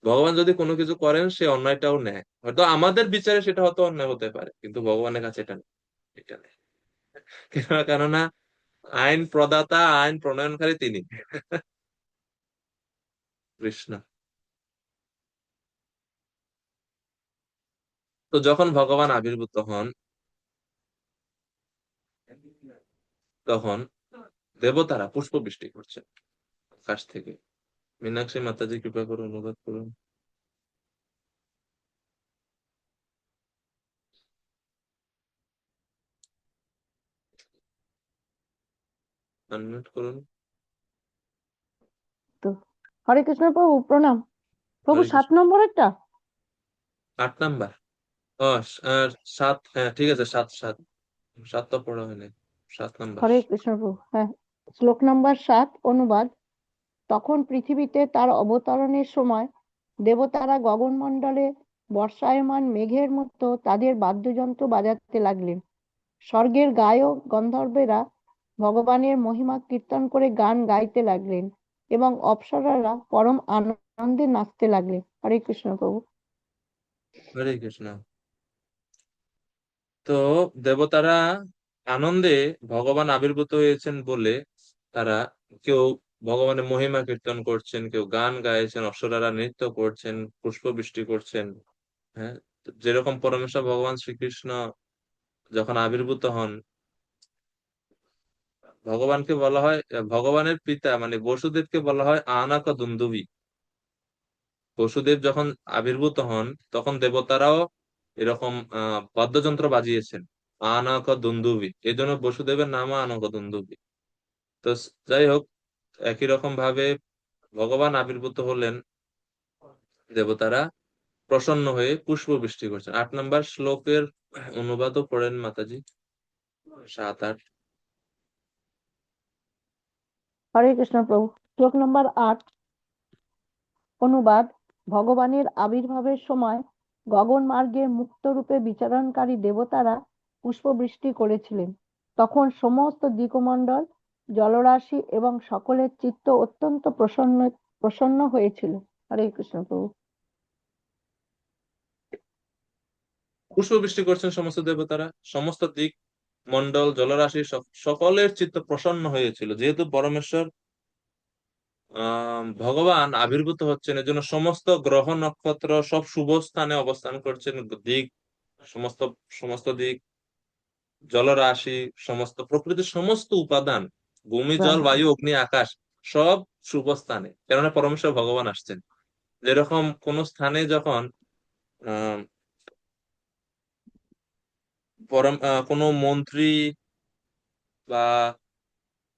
S1: ভগবান যদি কোনো কিছু করেন সে অন্যায়টাও নেয়, হয়তো আমাদের বিচারে সেটা হয়তো অন্যায় হতে পারে, কিন্তু ভগবানের কাছে এটা নেই। এটা নেই। কেননা আইন প্রদাতা, আইন প্রণয়নকারী তিনি, কৃষ্ণ। তো যখন ভগবান আবির্ভূত হন তখন দেবতারা পুষ্প বৃষ্টি করছে আকাশ থেকে। মীনাক্ষী মাতাজি কৃপা করে অনুবাদ করুন, আনমিউট করুন।
S2: তো হরে কৃষ্ণ প্রভু, প্রণাম প্রভু।
S1: হরে
S2: সাত
S1: কৃষ্ণ।
S2: নম্বরেরটা
S1: 8 নাম্বার। ও, আর 7, হ্যাঁ ঠিক আছে, 7, 7। 7 তো পড়া হয়নি। 7 নাম্বার।
S2: হরে কৃষ্ণ প্রভু, হ্যাঁ। শ্লোক নম্বর 7, অনুবাদ। তখন পৃথিবীতে তার অবতরণের সময় দেবতারা গগনমণ্ডলে বর্ষায়মান মেঘের মতো তাদের বাদ্যযন্ত্র বাজাতে লাগলেন। স্বর্গের গায়ক গন্ধর্বেরা ভগবানের মহিমা কীর্তন করে গান গাইতে লাগলেন এবং অপ্সরারা পরম আনন্দে নাচতে লাগলেন। হরে কৃষ্ণ প্রভু।
S1: হরে কৃষ্ণ। তো দেবতারা আনন্দে ভগবান আবির্ভূত হয়েছেন বলে তারা, কেউ ভগবানের মহিমা কীর্তন করছেন, কেউ গান গাইছেন, অপ্সরারা নৃত্য করছেন, পুষ্পবৃষ্টি করছেন। হ্যাঁ, তো যেরকম পরমেশ্বর ভগবান শ্রীকৃষ্ণ যখন আবির্ভূত হন, ভগবানকে বলা হয়, ভগবানের পিতা মানে বসুদেবকে বলা হয় আনাক দুন্দুভি। বসুদেব যখন আবির্ভূত হন তখন দেবতারাও এরকম বাদ্যযন্ত্র বাজিয়েছেন, আনাক দুন্দুভি, এই জন্য বসুদেবের নাম আনাক দুন্দুভি। তো যাই হোক, একই রকম ভাবে ভগবান আবির্ভূত হলেন, দেবতারা প্রসন্ন হয়ে পুষ্প বৃষ্টি করছেন। 8 নম্বর শ্লোকের অনুবাদও পড়েন মাতাজি, 7, 8।
S2: হরে কৃষ্ণ প্রভু। শ্লোক নম্বর 8 অনুবাদ। ভগবানের আবির্ভাবের সময় গগন মার্গে মুক্ত রূপে বিচরণকারী দেবতারা পুষ্পবৃষ্টি করেছিলেন। তখন সমস্ত দিকমণ্ডল, জলরাশি এবং সকলের চিত্ত অত্যন্ত প্রসন্ন প্রসন্ন হয়েছিল। হরে কৃষ্ণ প্রভু।
S1: পুষ্প বৃষ্টি করছেন সমস্ত দেবতারা, সমস্ত দিক মন্ডল জলরাশি সকলের চিত্ত প্রসন্ন হয়েছিল, যেহেতু পরমেশ্বর ভগবান আবির্ভূত হচ্ছেন, এজন্য সমস্ত গ্রহ নক্ষত্র সব শুভ স্থানে অবস্থান করছেন। দিক সমস্ত সমস্ত দিক, জলরাশি, সমস্ত প্রকৃতির সমস্ত উপাদান, ভূমি জল বায়ু অগ্নি আকাশ, সব শুভ স্থানে, কেননা পরমেশ্বর ভগবান আসছেন। যেরকম কোন স্থানে যখন আহ কোনো মন্ত্রী বা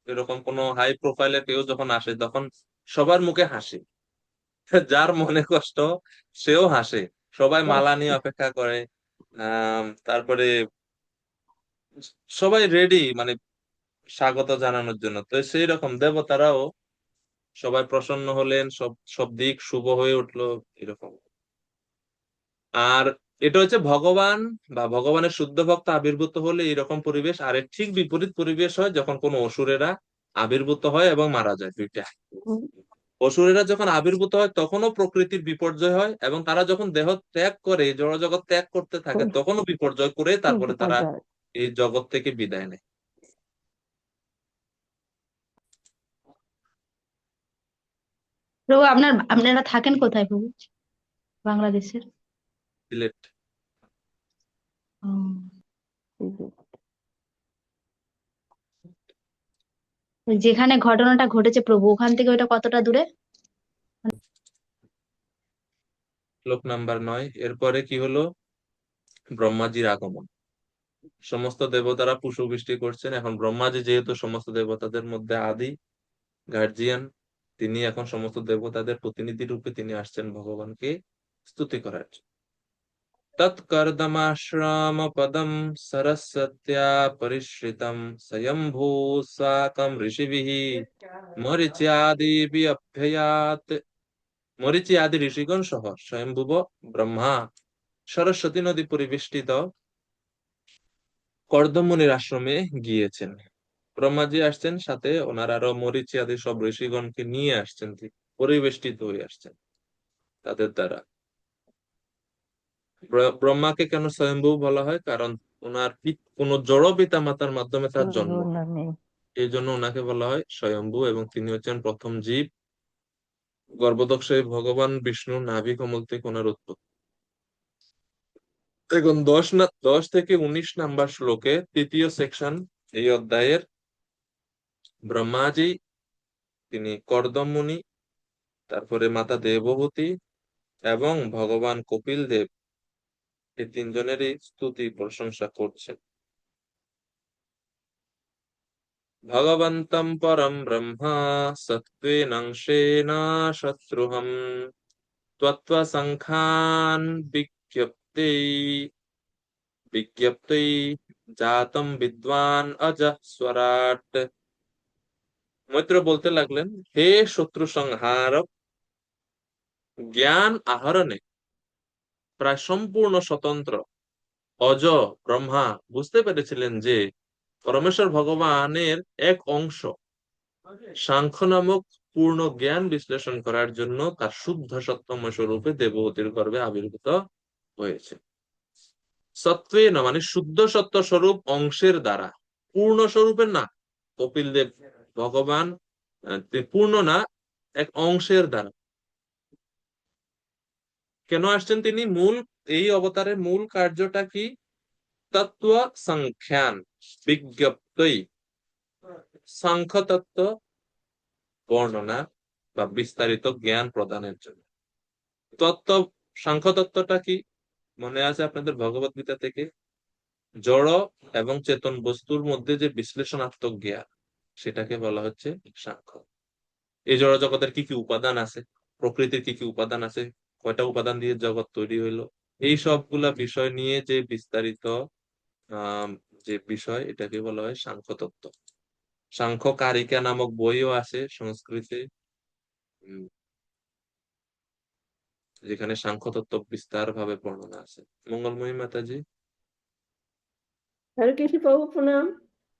S1: এরকম কোনো হাই প্রোফাইলের কেউ যখন আসে, তখন সবার মুখে হাসি। যার মনে কষ্ট সেও হাসে, সবাই মালা নিয়ে অপেক্ষা করে। তারপরে সবাই রেডি, মানে স্বাগত জানানোর জন্য। তো সেই রকম দেবতারাও সবাই প্রসন্ন হলেন, সব সব দিক শুভ হয়ে উঠলো, এরকম। আর এটা হচ্ছে ভগবান বা ভগবানের শুদ্ধ ভক্ত আবির্ভূত হলে এরকম পরিবেশ। আর এর ঠিক বিপরীত পরিবেশ হয় যখন কোনো অসুরেরা আবির্ভূত হয় এবং মারা যায়, দুইটা। অসুরেরা যখন আবির্ভূত হয় তখনও প্রকৃতির বিপর্যয় হয়, এবং তারা যখন দেহ ত্যাগ করে, জড়জগৎ ত্যাগ করতে থাকে, তখনও বিপর্যয় করে তারপরে তারা এই জগৎ থেকে বিদায় নেয়।
S3: প্রভু, আপনারা থাকেন কোথায় প্রভু? বাংলাদেশের?
S1: সিলেট।
S3: ও, ওই যেখানে ঘটনাটা ঘটেছে প্রভু, ওখান থেকে ওইটা কতটা দূরে?
S1: শ্লোক নাম্বার 9। এরপরে কি হলো? ব্রহ্মাজির আগমন। সমস্ত দেবতারা পুষ্পবৃষ্টি করছেন। এখন ব্রহ্মাজি যেহেতু সমস্ত দেবতাদের মধ্যে আদি গার্জিয়ান, তিনি এখন সমস্ত দেবতাদের প্রতিনিধি রূপে তিনি আসছেন ভগবানকে স্তুতি করার জন্য। তৎকর্দমাশ্রম পদম সরস্বত্যা পরিশ্রিতম স্বয়ম্ভূ সাকম ঋষিভিঃ মরিচ্যাদিভি অভ্যয়াত। মরিচি আদি ঋষিগণ সহ স্বয়ম্ভুব ব্রহ্মা সরস্বতী নদী পরিবেষ্টিত কর্দমমুনির আশ্রমে গিয়েছেন। ব্রহ্মাজি আসছেন, সাথে ওনার আরো মরিচি আদি সব ঋষিগণকে নিয়ে আসছেন, ঠিক পরিবেষ্টিত হয়ে আসছেন তাদের দ্বারা। ব্রহ্মাকে কেন স্বয়ম্ভু বলা হয়? কারণ ওনার কোন জড় পিতা মাতার মাধ্যমে তার জন্ম, এই জন্য ওনাকে বলা হয় স্বয়ম্ভু। এবং তিনি হচ্ছেন প্রথম জীব, গর্ভদক্ষে ভগবান বিষ্ণু নাভি কমল থেকে ওনার উৎপত্তি। এখন 10 থেকে 19 নাম্বার শ্লোকে, তৃতীয় সেকশন এই অধ্যায়ের, ব্রহ্মাজি, তিনি কর্দম মুনি, তারপরে মাতা দেবভূতি এবং ভগবান কপিল দেব, এই তিনজনেরই স্তুতি প্রশংসা করছেন। ভগবন্তম পরম ব্রহ্মা সত্ত্বেনাংশেন শত্রুহম ত্বত্ত্বসংখ্যান বিজ্ঞপ্তি বিজ্ঞপ্তি জাতম বিদ্বান অজঃ স্বরাট। মৈত্র বলতে লাগলেন, হে শত্রু সংহারক, জ্ঞান আহরণে প্রায় সম্পূর্ণ স্বতন্ত্র অজ ব্রহ্মা বুঝতে পেরেছিলেন যে পরমেশ্বর ভগবানের এক অংশ সাংখ্য নামক পূর্ণ জ্ঞান বিশ্লেষণ করার জন্য তার শুদ্ধ সত্যময় স্বরূপে দেবহূতির গর্ভে আবির্ভূত হয়েছে। সত্ত্বে না মানে শুদ্ধ সত্য স্বরূপ অংশের দ্বারা, পূর্ণ স্বরূপের না। কপিল দেব ভগবান পূর্ণ না, এক অংশের দ্বারা। কেন আসছেন তিনি? এই অবতারের মূল কার্যটা কি? তত্ত্ব সংখ্যান বিজ্ঞপ্তই, সাংখ্য তত্ত্ব বর্ণনা বা বিস্তারিত জ্ঞান প্রদানের জন্য। তত্ত্ব, সাংখ্য তত্ত্বটা কি মনে আছে আপনাদের ভগবত গীতা থেকে? জড় এবং চেতন বস্তুর মধ্যে যে বিশ্লেষণাত্মক জ্ঞান, সেটাকে বলা হচ্ছে সাংখ্য। এই জড় জগতের কি কি উপাদান আছে, প্রকৃতির কি কি উপাদান আছে, কয়টা উপাদান দিয়ে জগৎ তৈরি হইলো, এই সবগুলা বিষয় নিয়ে যে বিস্তারিত আহ যে বিষয়, এটাকে বলা হয় সাংখ্য তত্ত্ব। সাংখ্য কারিকা নামক বইও আছে সংস্কৃতে, উম, যেখানে সাংখ্য তত্ত্ব বিস্তার ভাবে বর্ণনা আছে। মঙ্গলময়ী মাতাজি।
S4: হরে কৃষ্ণ প্রভু প্রণাম।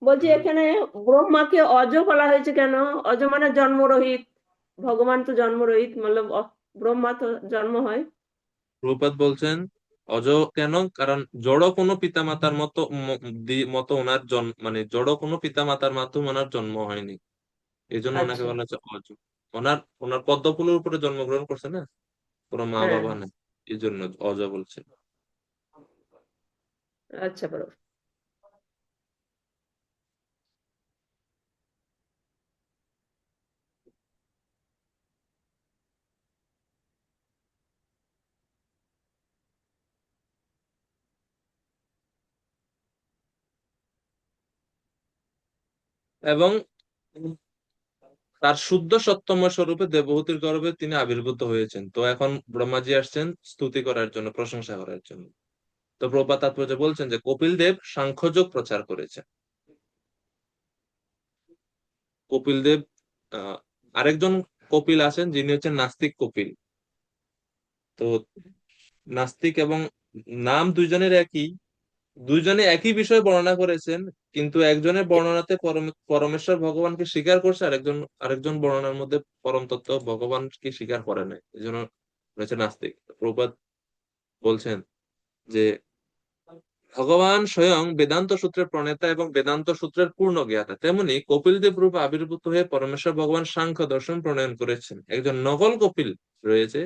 S4: বলছি
S1: হুম।
S4: এখানে ব্রহ্মাকে অজ বলা হয়েছে কেন? অজ মানে জন্মরহিত, ভগবান তো জন্মরহিত, মতলব ব্রহ্মা তো জন্ম হয়।
S1: প্রভুপাদ বলছেন অজ কেন, কারণ জড় কোনো পিতামাতার মতো মতো ওনার জন্ম, মানে জড় কোনো পিতামাতার মাধ্যমে ওনার জন্ম হয়নি, এই জন্য ওনাকে
S4: আচ্ছা।
S1: বলা হচ্ছে অজ। ওনার ওনার পদ্মফুলের উপরে জন্মগ্রহণ করছে না, কোনো মা
S4: হ্যাঁ,
S1: বাবা নেই, এই জন্য অজ বলছে।
S4: আচ্ছা প্রভু।
S1: এবং তার শুদ্ধ সত্যময় স্বরূপে দেবহূতির গর্ভে তিনি আবির্ভূত হয়েছেন। তো এখন ব্রহ্মাজি আসছেন স্তুতি করার জন্য, প্রশংসা করার জন্য। তো প্রভুপাদ তাৎপর্য বলছেন যে কপিল দেব সাংখ্যযোগ প্রচার করেছেন। কপিল দেব, আহ আরেকজন কপিল আছেন যিনি হচ্ছেন নাস্তিক কপিল। তো নাস্তিক এবং নাম দুইজনের একই, দুইজনে একই বিষয় বর্ণনা করেছেন, কিন্তু একজনের বর্ণনাতে পরমেশ্বর ভগবানকে স্বীকার করছে, আরেকজন আরেকজন বর্ণনার মধ্যে পরম তত্ত্ব ভগবানকে স্বীকার করে নাই, এই জন্য হচ্ছে নাস্তিক। প্রভুপাদ বলছেন যে ভগবান স্বয়ং বেদান্ত সূত্রের প্রণেতা এবং বেদান্ত সূত্রের পূর্ণ জ্ঞাতা, তেমনি কপিল দেব রূপে আবির্ভূত হয়ে পরমেশ্বর ভগবান সাংখ্য দর্শন প্রণয়ন করেছেন। একজন নকল কপিল রয়েছে,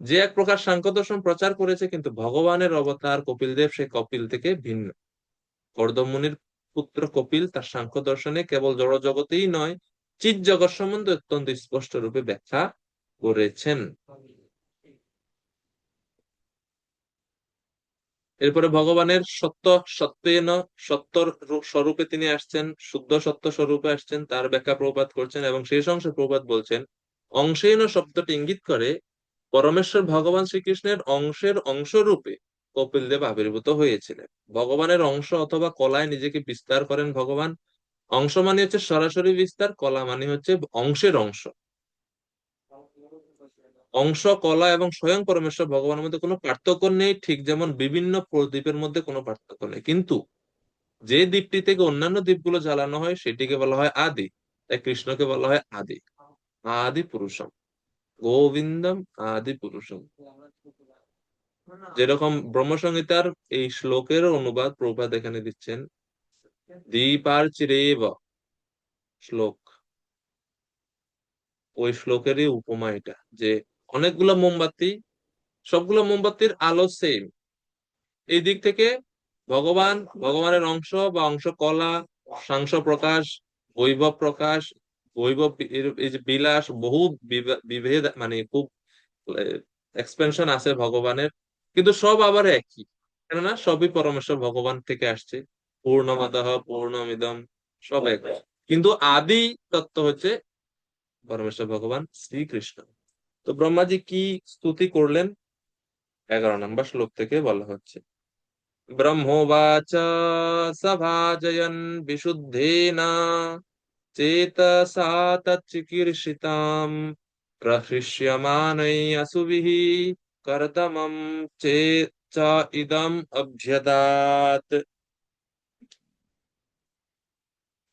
S1: যে এক প্রকার সাংখ্য দর্শন প্রচার করেছে, কিন্তু ভগবানের অবতার কপিল দেব সেই কপিল থেকে ভিন্ন। কর্দম মুনির পুত্র কপিল তার সাংখ্য দর্শনে কেবল জড় জগতেই নয়, চিৎ জগৎ সম্বন্ধে অত্যন্ত স্পষ্ট রূপে ব্যাখ্যা করেছেন। এরপরে ভগবানের সত্য সত্যেন, সত্যর স্বরূপে তিনি আসছেন, শুদ্ধ সত্য স্বরূপে আসছেন, তার ব্যাখ্যা প্রভুপাত করছেন। এবং শেষ অংশে প্রভুপাত বলছেন অংশেন শব্দটি ইঙ্গিত করে পরমেশ্বর ভগবান শ্রীকৃষ্ণের অংশের অংশরূপে কপিল দেব আবির্ভূত হয়েছিলেন। ভগবানের অংশ অথবা কলায় নিজেকে বিস্তার করেন ভগবান। অংশ মানে হচ্ছে সরাসরি বিস্তার, কলা মানে হচ্ছে অংশের অংশ। অংশ, কলা এবং স্বয়ং পরমেশ্বর ভগবানের মধ্যে কোনো পার্থক্য নেই, ঠিক যেমন বিভিন্ন প্রদীপের মধ্যে কোনো পার্থক্য নেই। কিন্তু যে দ্বীপটি থেকে অন্যান্য দ্বীপগুলো জ্বালানো হয় সেটিকে বলা হয় আদি, তাই কৃষ্ণকে বলা হয় আদি, আদি পুরুষম, গোবিন্দম আদি পুরুষম। যেরকম ব্রহ্মসংহিতার এই শ্লোকের অনুবাদ প্রভুপাদ এখানে দিচ্ছেন, দীপার চিরেব শ্লোক, ওই শ্লোকেরই উপমা এটা, যে অনেকগুলো মোমবাতি, সবগুলো মোমবাতির আলো সেম, এই দিক থেকে ভগবান, ভগবানের অংশ বা অংশ কলা, সাংস প্রকাশ, বৈভব প্রকাশ, বৈভব এই যে বিলাস, বহু বিভেদ, মানে খুব এক্সপেনশন আছে ভগবানের, কিন্তু সব আবার একই, কেননা সবই পরমেশ্বর ভগবান থেকে আসছে। পূর্ণমাদাহ পূর্ণমিদম, সব এক, কিন্তু আদি তত্ত্ব হচ্ছে পরমেশ্বর ভগবান শ্রীকৃষ্ণ। তো ব্রহ্মাজি কি স্তুতি করলেন 11 নম্বর শ্লোক থেকে বলা হচ্ছে, ব্রহ্মোবাচ সভাজয়न् বিশুদ্ধেন চেতসা তচ্চিকীর্ষিতাম প্রহৃষ্যমাণৈ আসুভিः কর্দমম চ ইদম অভ্যদাত।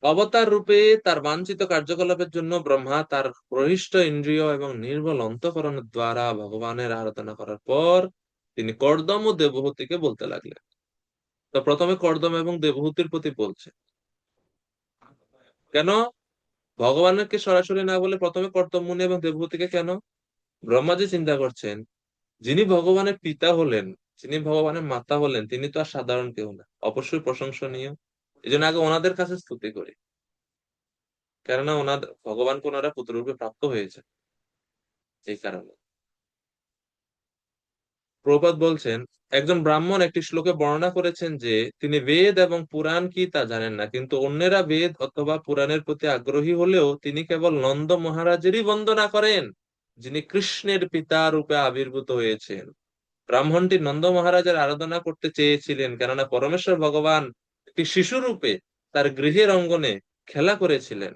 S1: অবতার রূপে তার বাঞ্ছিত কার্যকলাপের জন্য ব্রহ্মা তার প্রহিষ্ট ইন্দ্রিয় এবং নির্মল অন্তঃকরণের দ্বারা ভগবানের আরাধনা করার পর তিনি কর্দম ও দেবহূতিকে বলতে লাগলেন। তো প্রথমে কর্দম এবং দেবহূতির প্রতি বলছে কেন, ভগবানকে সরাসরি না বলে প্রথমে কর্দম মুনি এবং দেবহূতিকে কেন? ব্রহ্মাজি চিন্তা করছেন, যিনি ভগবানের পিতা হলেন, যিনি ভগবানের মাতা হলেন, তিনি তো আর সাধারণ কেউ না, অবশ্যই প্রশংসনীয়। এই জন্য আগে ওনাদের কাছে স্তুতি করি, কেননা ওনাদের ভগবানকে ওনারা পুত্ররূপে প্রাপ্ত হয়েছে, এই কারণে। প্রভুপাদ বলছেন একজন ব্রাহ্মণ একটি শ্লোকে বর্ণনা করেছেন যে তিনি বেদ এবং পুরাণ কি তা জানেন না, কিন্তু অন্যেরা বেদ অথবা পুরাণের প্রতি আগ্রহী হলেও তিনি কেবল নন্দ মহারাজেরই বন্দনা করেন। যিনি কৃষ্ণের পিতা রূপে আবির্ভূত হয়েছেন। ব্রাহ্মণটি নন্দ মহারাজের আরাধনা করতে চেয়েছিলেন, কেননা পরমেশ্বর ভগবান একটি শিশু রূপে তার গৃহের অঙ্গনে খেলা করেছিলেন।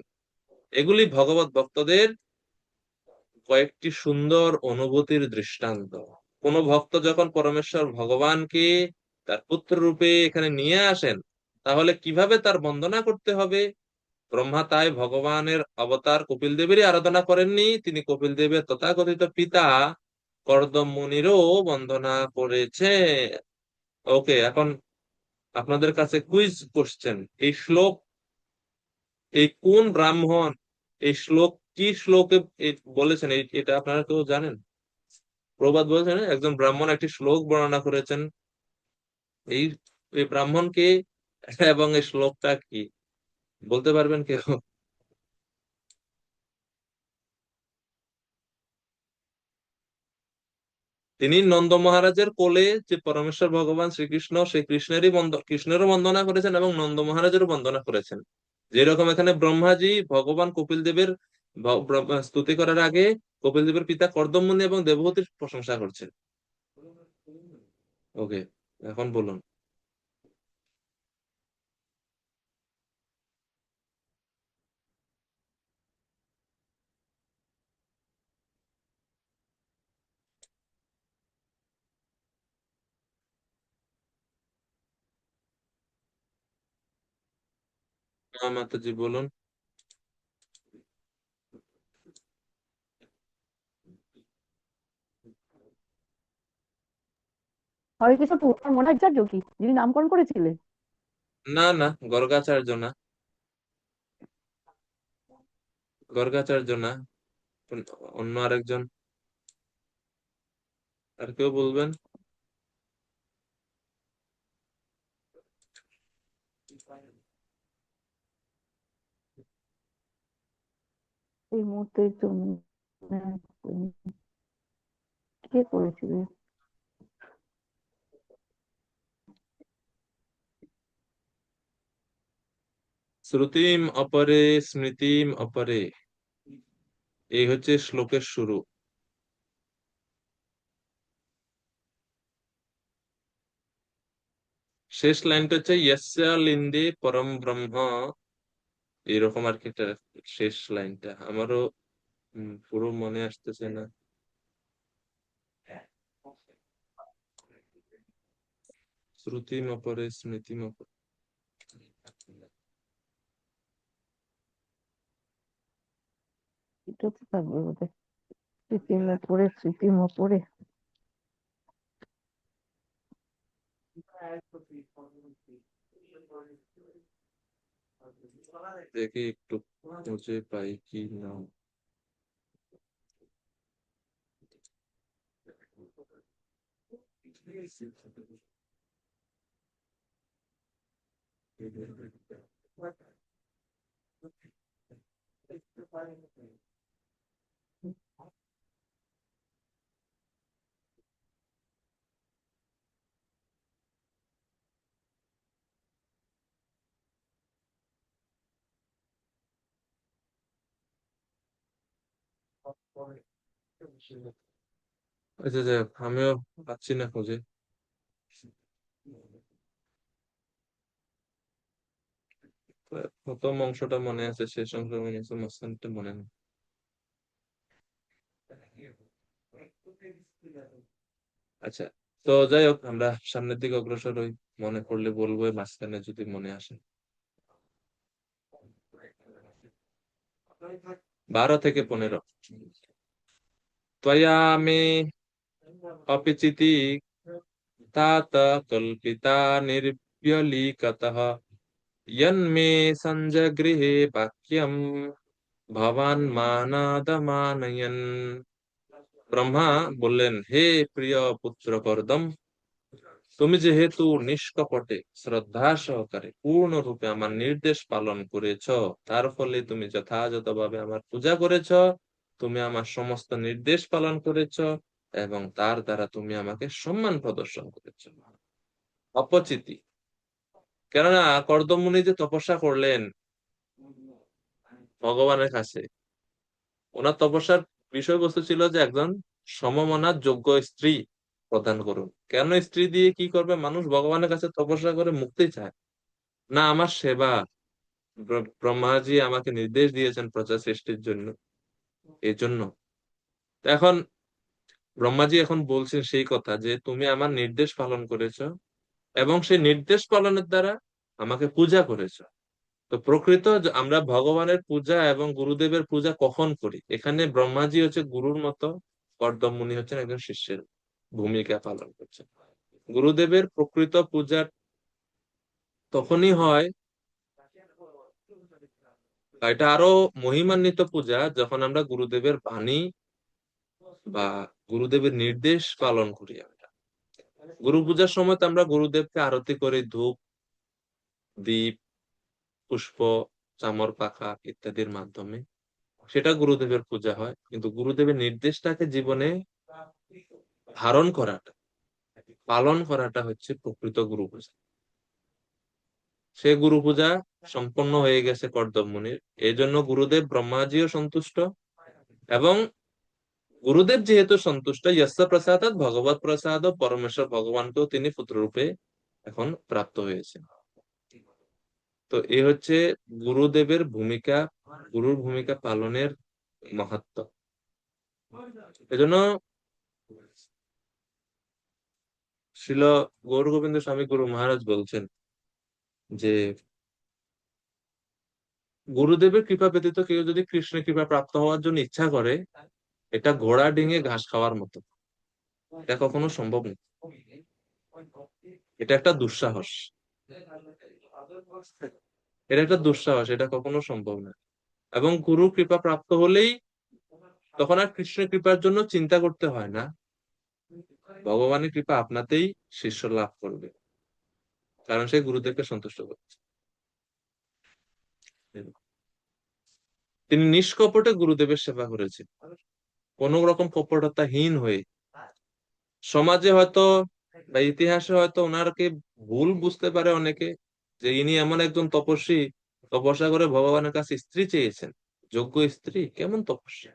S1: এগুলি ভগবত ভক্তদের কয়েকটি সুন্দর অনুভূতির দৃষ্টান্ত। কোন ভক্ত যখন পরমেশ্বর ভগবানকে তার পুত্র রূপে এখানে নিয়ে আসেন, তাহলে কিভাবে তার বন্দনা করতে হবে। ব্রহ্মা তাই ভগবানের অবতার কপিল দেবেরই আরাধনা করেননি, তিনি কপিল দেবের তথাকথিত পিতা কর্দম মুনিরও বন্দনা করেছে। ওকে, এখন আপনাদের কাছে কুইজ কোশ্চেন। এই শ্লোক, এই কোন ব্রাহ্মণ এই শ্লোক, কি শ্লোকে বলেছেন, এটা আপনারা কেউ জানেন? প্রবাদ বলেছেন একজন ব্রাহ্মণ একটি শ্লোক বর্ণনা করেছেন। এই এই ব্রাহ্মণ কে এবং এই শ্লোকটা কি বলতে পারবেন কেউ? তিনি নন্দ মহারাজের কোলে যে পরমেশ্বর ভগবান শ্রীকৃষ্ণ, সেই কৃষ্ণেরও বন্দনা করেছেন এবং নন্দ মহারাজেরও বন্দনা করেছেন। যেরকম এখানে ব্রহ্মাজি ভগবান কপিল দেবের স্তুতি করার আগে কপিল দেবের পিতা কর্দম মুনি এবং দেবহূতির প্রশংসা করছেন। ওকে, এখন বলুন। মাতাজি বলুন।
S2: হরেকৃষ্ণ তো ওনার মনাচার্য কি, যিনি নামকরণ করেছিলেন?
S1: না না, গর্গাচার্য না, গর্গাচার্য না, অন্য আরেকজন। আর কেউ বলবেন?
S2: এই মুহূর্তে তো কে করেছিলেন?
S1: শ্রুতিম অপরে স্মৃতিম অপরে, এই হচ্ছে শ্লোকের শুরু। শেষ লাইনটা হচ্ছে ইয়স্য লিন্দি পরম ব্রহ্ম, এরকম আর কি একটা শেষ লাইনটা আমারও পুরো মনে আসতেছে না। শ্রুতিম অপরে স্মৃতিম অপরে।
S2: এটা তো থাকবে বোধহয়, স্মৃতিম পড়ে, স্মৃতিম পড়ে।
S1: দেখি একটু খুঁজে পাই কি না। আচ্ছা যাক, আমিও পাচ্ছি না খুঁজে। প্রথম অংশটা মনে আছে, শেষ অংশ মনে আছে, মাঝখানটা মনে নেই। আচ্ছা, তো যাই হোক, আমরা সামনের দিকে অগ্রসর হই। মনে পড়লে বলবো, মাঝখানে যদি মনে আসে। 12 থেকে 15। त्वया मे अपिचिति तात कल्पिता निर्व्यलीकतः यन्मे संजगृहे वाक्यम भवान मानादमानयन्। ব্রহ্মা বললেন, হে প্রিয় পুত্র কর্দম, তুমি যেহেতু নিষ্কপটে শ্রদ্ধা সহকারে পূর্ণরূপে আমার নির্দেশ পালন করেছ, তার ফলে তুমি যথাযথভাবে আমার পূজা করেছ, তুমি আমার সমস্ত নির্দেশ পালন করেছ এবং তার দ্বারা তুমি আমাকে সম্মান প্রদর্শন করেছ। অপচিতি, কেননা কর্দম মুনি যে তপস্যা করলেন ভগবানের কাছে, ওনার তপস্যার বিষয়বস্তু ছিল যে একজন সমমনার যোগ্য স্ত্রী প্রদান করুন। কেন স্ত্রী দিয়ে কি করবে? মানুষ ভগবানের কাছে তপস্যা করে মুক্তি চায় না, আমার সেবা। ব্রহ্মাজি আমাকে নির্দেশ দিয়েছেন প্রজা সৃষ্টির জন্য, এই জন্য। তো এখন ব্রহ্মাজি এখন বলছেন সেই কথা যে তুমি আমার নির্দেশ পালন করেছো এবং সেই নির্দেশ পালনের দ্বারা আমাকে পূজা করেছো। তো প্রকৃত আমরা ভগবানের পূজা এবং গুরুদেবের পূজা কখন করি? এখানে ব্রহ্মাজি হচ্ছে গুরুর মতো, কর্দম মুনি হচ্ছেন একজন শিষ্যের ভূমিকা পালন করছেন। গুরুদেবের প্রকৃত পূজা তখনই হয়, এটা আরো মহিমান্বিত পূজা, যখন আমরা গুরুদেবের বাণী বা গুরুদেবের নির্দেশ পালন করি। আমরা গুরু পূজার সময় তো আমরা গুরুদেবকে আরতি করি ধূপ, দীপ, পুষ্প, চামর পাখা ইত্যাদির মাধ্যমে, সেটা গুরুদেবের পূজা হয়। কিন্তু গুরুদেবের নির্দেশটাকে জীবনে ধারণ করাটা, পালন করাটা হচ্ছে প্রকৃত গুরু পূজা। সে গুরু পূজা সম্পন্ন হয়ে গেছে কর্দম মুনির, এই জন্য গুরুদেব ব্রহ্মাজিও সন্তুষ্ট, এবং গুরুদেব যেহেতু সন্তুষ্ট, যস্য প্রসাদাৎ ভগবৎ প্রসাদ, পরমেশ্বর ভগবানকেও তিনি পুত্ররূপে এখন প্রাপ্ত হয়েছেন। তো এই হচ্ছে গুরুদেবের ভূমিকা, গুরুর ভূমিকা পালনের মাহাত্ম্য। এজন্য শ্রীল গৌর গোবিন্দ স্বামী গুরু মহারাজ বলছেন যে গুরুদেবের কৃপা ব্যতীত কেউ যদি কৃষ্ণের কৃপা প্রাপ্ত হওয়ার জন্য ইচ্ছা করে, এটা ঘোড়া ডিঙে ঘাস খাওয়ার মতো। এটা কখনো সম্ভব নয়, এটা একটা দুঃসাহস। এটা একটা দুঃসাহস, এটা কখনো সম্ভব না। এবং গুরু কৃপা প্রাপ্ত হলেই তখন আর কৃষ্ণের কৃপার জন্য চিন্তা করতে হয় না, ভগবানের কৃপা আপনাতেই শিষ্য লাভ করবে, কারণ সে গুরুদেবকে সন্তুষ্ট করছে। তিনি নিষ্কপটে গুরুদেবের সেবা করেছেন, কোন রকম কপটতাহীন হয়ে। সমাজে হয়তো বা ইতিহাসে হয়তো ওনারকে ভুল বুঝতে পারে অনেকে, যে ইনি এমন একজন তপস্বী, তপস্যা করে ভগবানের কাছে স্ত্রী চেয়েছেন, যোগ্য স্ত্রী, কেমন তপস্যা।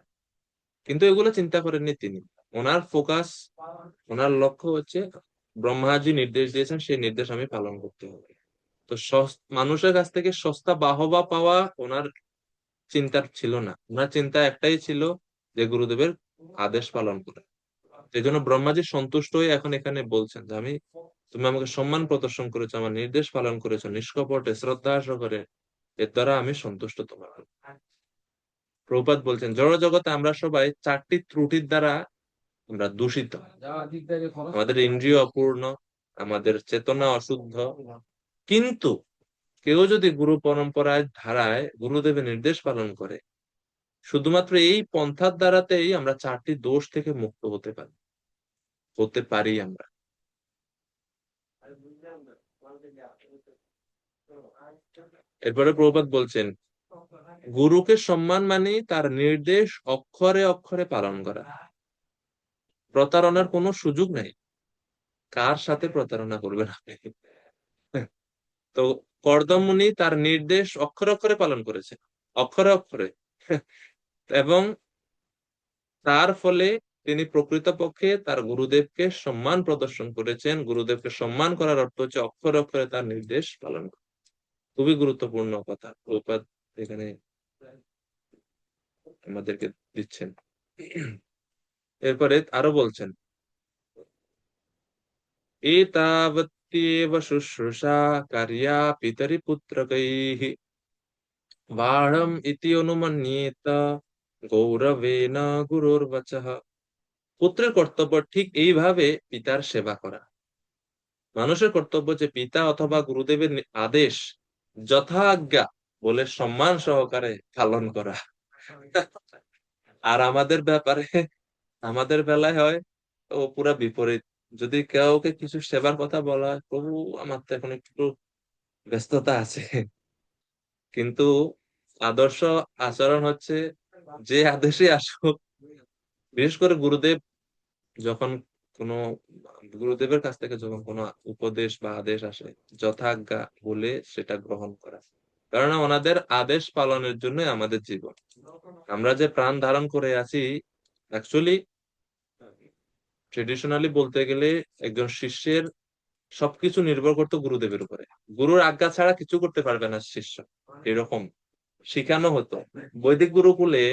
S1: কিন্তু এগুলো চিন্তা করেননি তিনি। ওনার ফোকাস, ওনার লক্ষ্য হচ্ছে ব্রহ্মাজি নির্দেশ দিয়েছেন, সেই নির্দেশ আমি পালন করতে হবে। তো মানুষের কাছ থেকে সস্তা বাহবা পাওয়া ওনার চিন্তার ছিল না। ওনার চিন্তা একটাই ছিল যে গুরুদেবের আদেশ পালন করা। এই জন্য ব্রহ্মাজি সন্তুষ্ট হয়ে এখন এখানে বলছেন যে তুমি আমাকে সম্মান প্রদর্শন করেছো, আমার নির্দেশ পালন করেছো নিষ্কপটে শ্রদ্ধা সহকারে, এর দ্বারা আমি সন্তুষ্ট তোমার। প্রভুপাদ বলছেন জড় জগতে আমরা সবাই চারটি ত্রুটির দ্বারা আমরা দূষিত। আমাদের ইন্দ্রিয় অপূর্ণ, আমাদের চেতনা অশুদ্ধ। কিন্তু কেউ যদি গুরু পরম্পরায় ধারায় গুরুদেবের নির্দেশ পালন করে, শুধুমাত্র এই পন্থার দ্বারাতেই আমরা চারটি দোষ থেকে মুক্ত হতে পারি আমরা। এরপরে প্রভুপাদ বলছেন গুরুকে সম্মান মানে তার নির্দেশ অক্ষরে অক্ষরে পালন করা। প্রতারণার কোনো সুযোগ নাই। কার সাথে প্রতারণা করবেন আপনি? তো কর্দম মুনি তার নির্দেশ অক্ষরে অক্ষরে পালন করেছেন, অক্ষরে অক্ষরে। এবং তার ফলে তিনি প্রকৃতপক্ষে তার গুরুদেবকে সম্মান প্রদর্শন করেছেন। গুরুদেবকে সম্মান করার অর্থ হচ্ছে অক্ষরে অক্ষরে তার নির্দেশ পালন করা। খুবই গুরুত্বপূর্ণ কথা প্রভুপাদ এখানে আমাদেরকে দিচ্ছেন। এরপরে আরো বলছেন এতাবত্যেব শুশ্রূষা কার্যা পিতরি পুত্রকৈঃ বাঢ়ম ইতি অনুমন্যেত গৌরবেণ গুরুর্বচঃ। পুত্রের কর্তব্য ঠিক এইভাবে পিতার সেবা করা। মানুষের কর্তব্য যে পিতা অথবা গুরুদেবের আদেশ যথাজ্ঞা বলে সম্মান সহকারে পালন করা। আর আমাদের বেলায় হয় ও পুরা বিপরীত। যদি কাউকে কিছু সেবার কথা বলা হয়, প্রভু আমার তো এখন একটু ব্যস্ততা আছে। কিন্তু আদর্শ আচরণ হচ্ছে যে আদেশে আসুক, বিশেষ করে যখন কোনো গুরুদেবের কাছ থেকে যখন কোনো উপদেশ বা আদেশ আসে, যথাজ্ঞা বলে সেটা গ্রহণ করা। কারণ ওনাদের আদেশ পালনের জন্য আমাদের জীবন। আমরা যে প্রাণ ধারণ করে আছি, অ্যাকচুয়ালি ট্রেডিশনালি বলতে গেলে একজন শিষ্যের সবকিছু নির্ভর করতো গুরুদেবের উপরে। গুরুর আজ্ঞা ছাড়া কিছু করতে পারবে না শিষ্য, এরকম শিখানো হতো। বৈদিক গুরুকুলে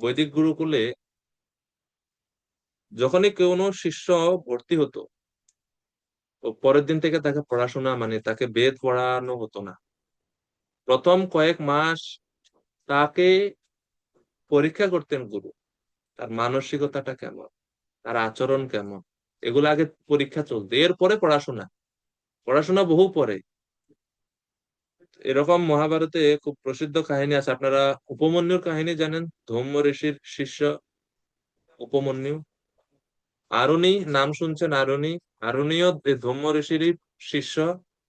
S1: বৈদিক গুরুকুলে যখনই কোনো শিষ্য ভর্তি হতো, তো পরের দিন থেকে তাকে পড়াশোনা মানে তাকে বেদ পড়ানো হতো না। প্রথম কয়েক মাস তাকে পরীক্ষা করতেন গুরু, তার মানসিকতাটা কেমন, তার আচরণ কেমন, এগুলো আগে পরীক্ষা চলতো, এরপরে পড়াশোনা। পড়াশোনা বহু পরে। এরকম মহাভারতে খুব প্রসিদ্ধ কাহিনী আছে, আপনারা উপমন্যুর কাহিনী জানেন? ধৌম্য ঋষির শিষ্য উপমন্যু। আরুণি নাম শুনছেন? আরুণি, আরুণিও ধৌম্য ঋষিরই শিষ্য।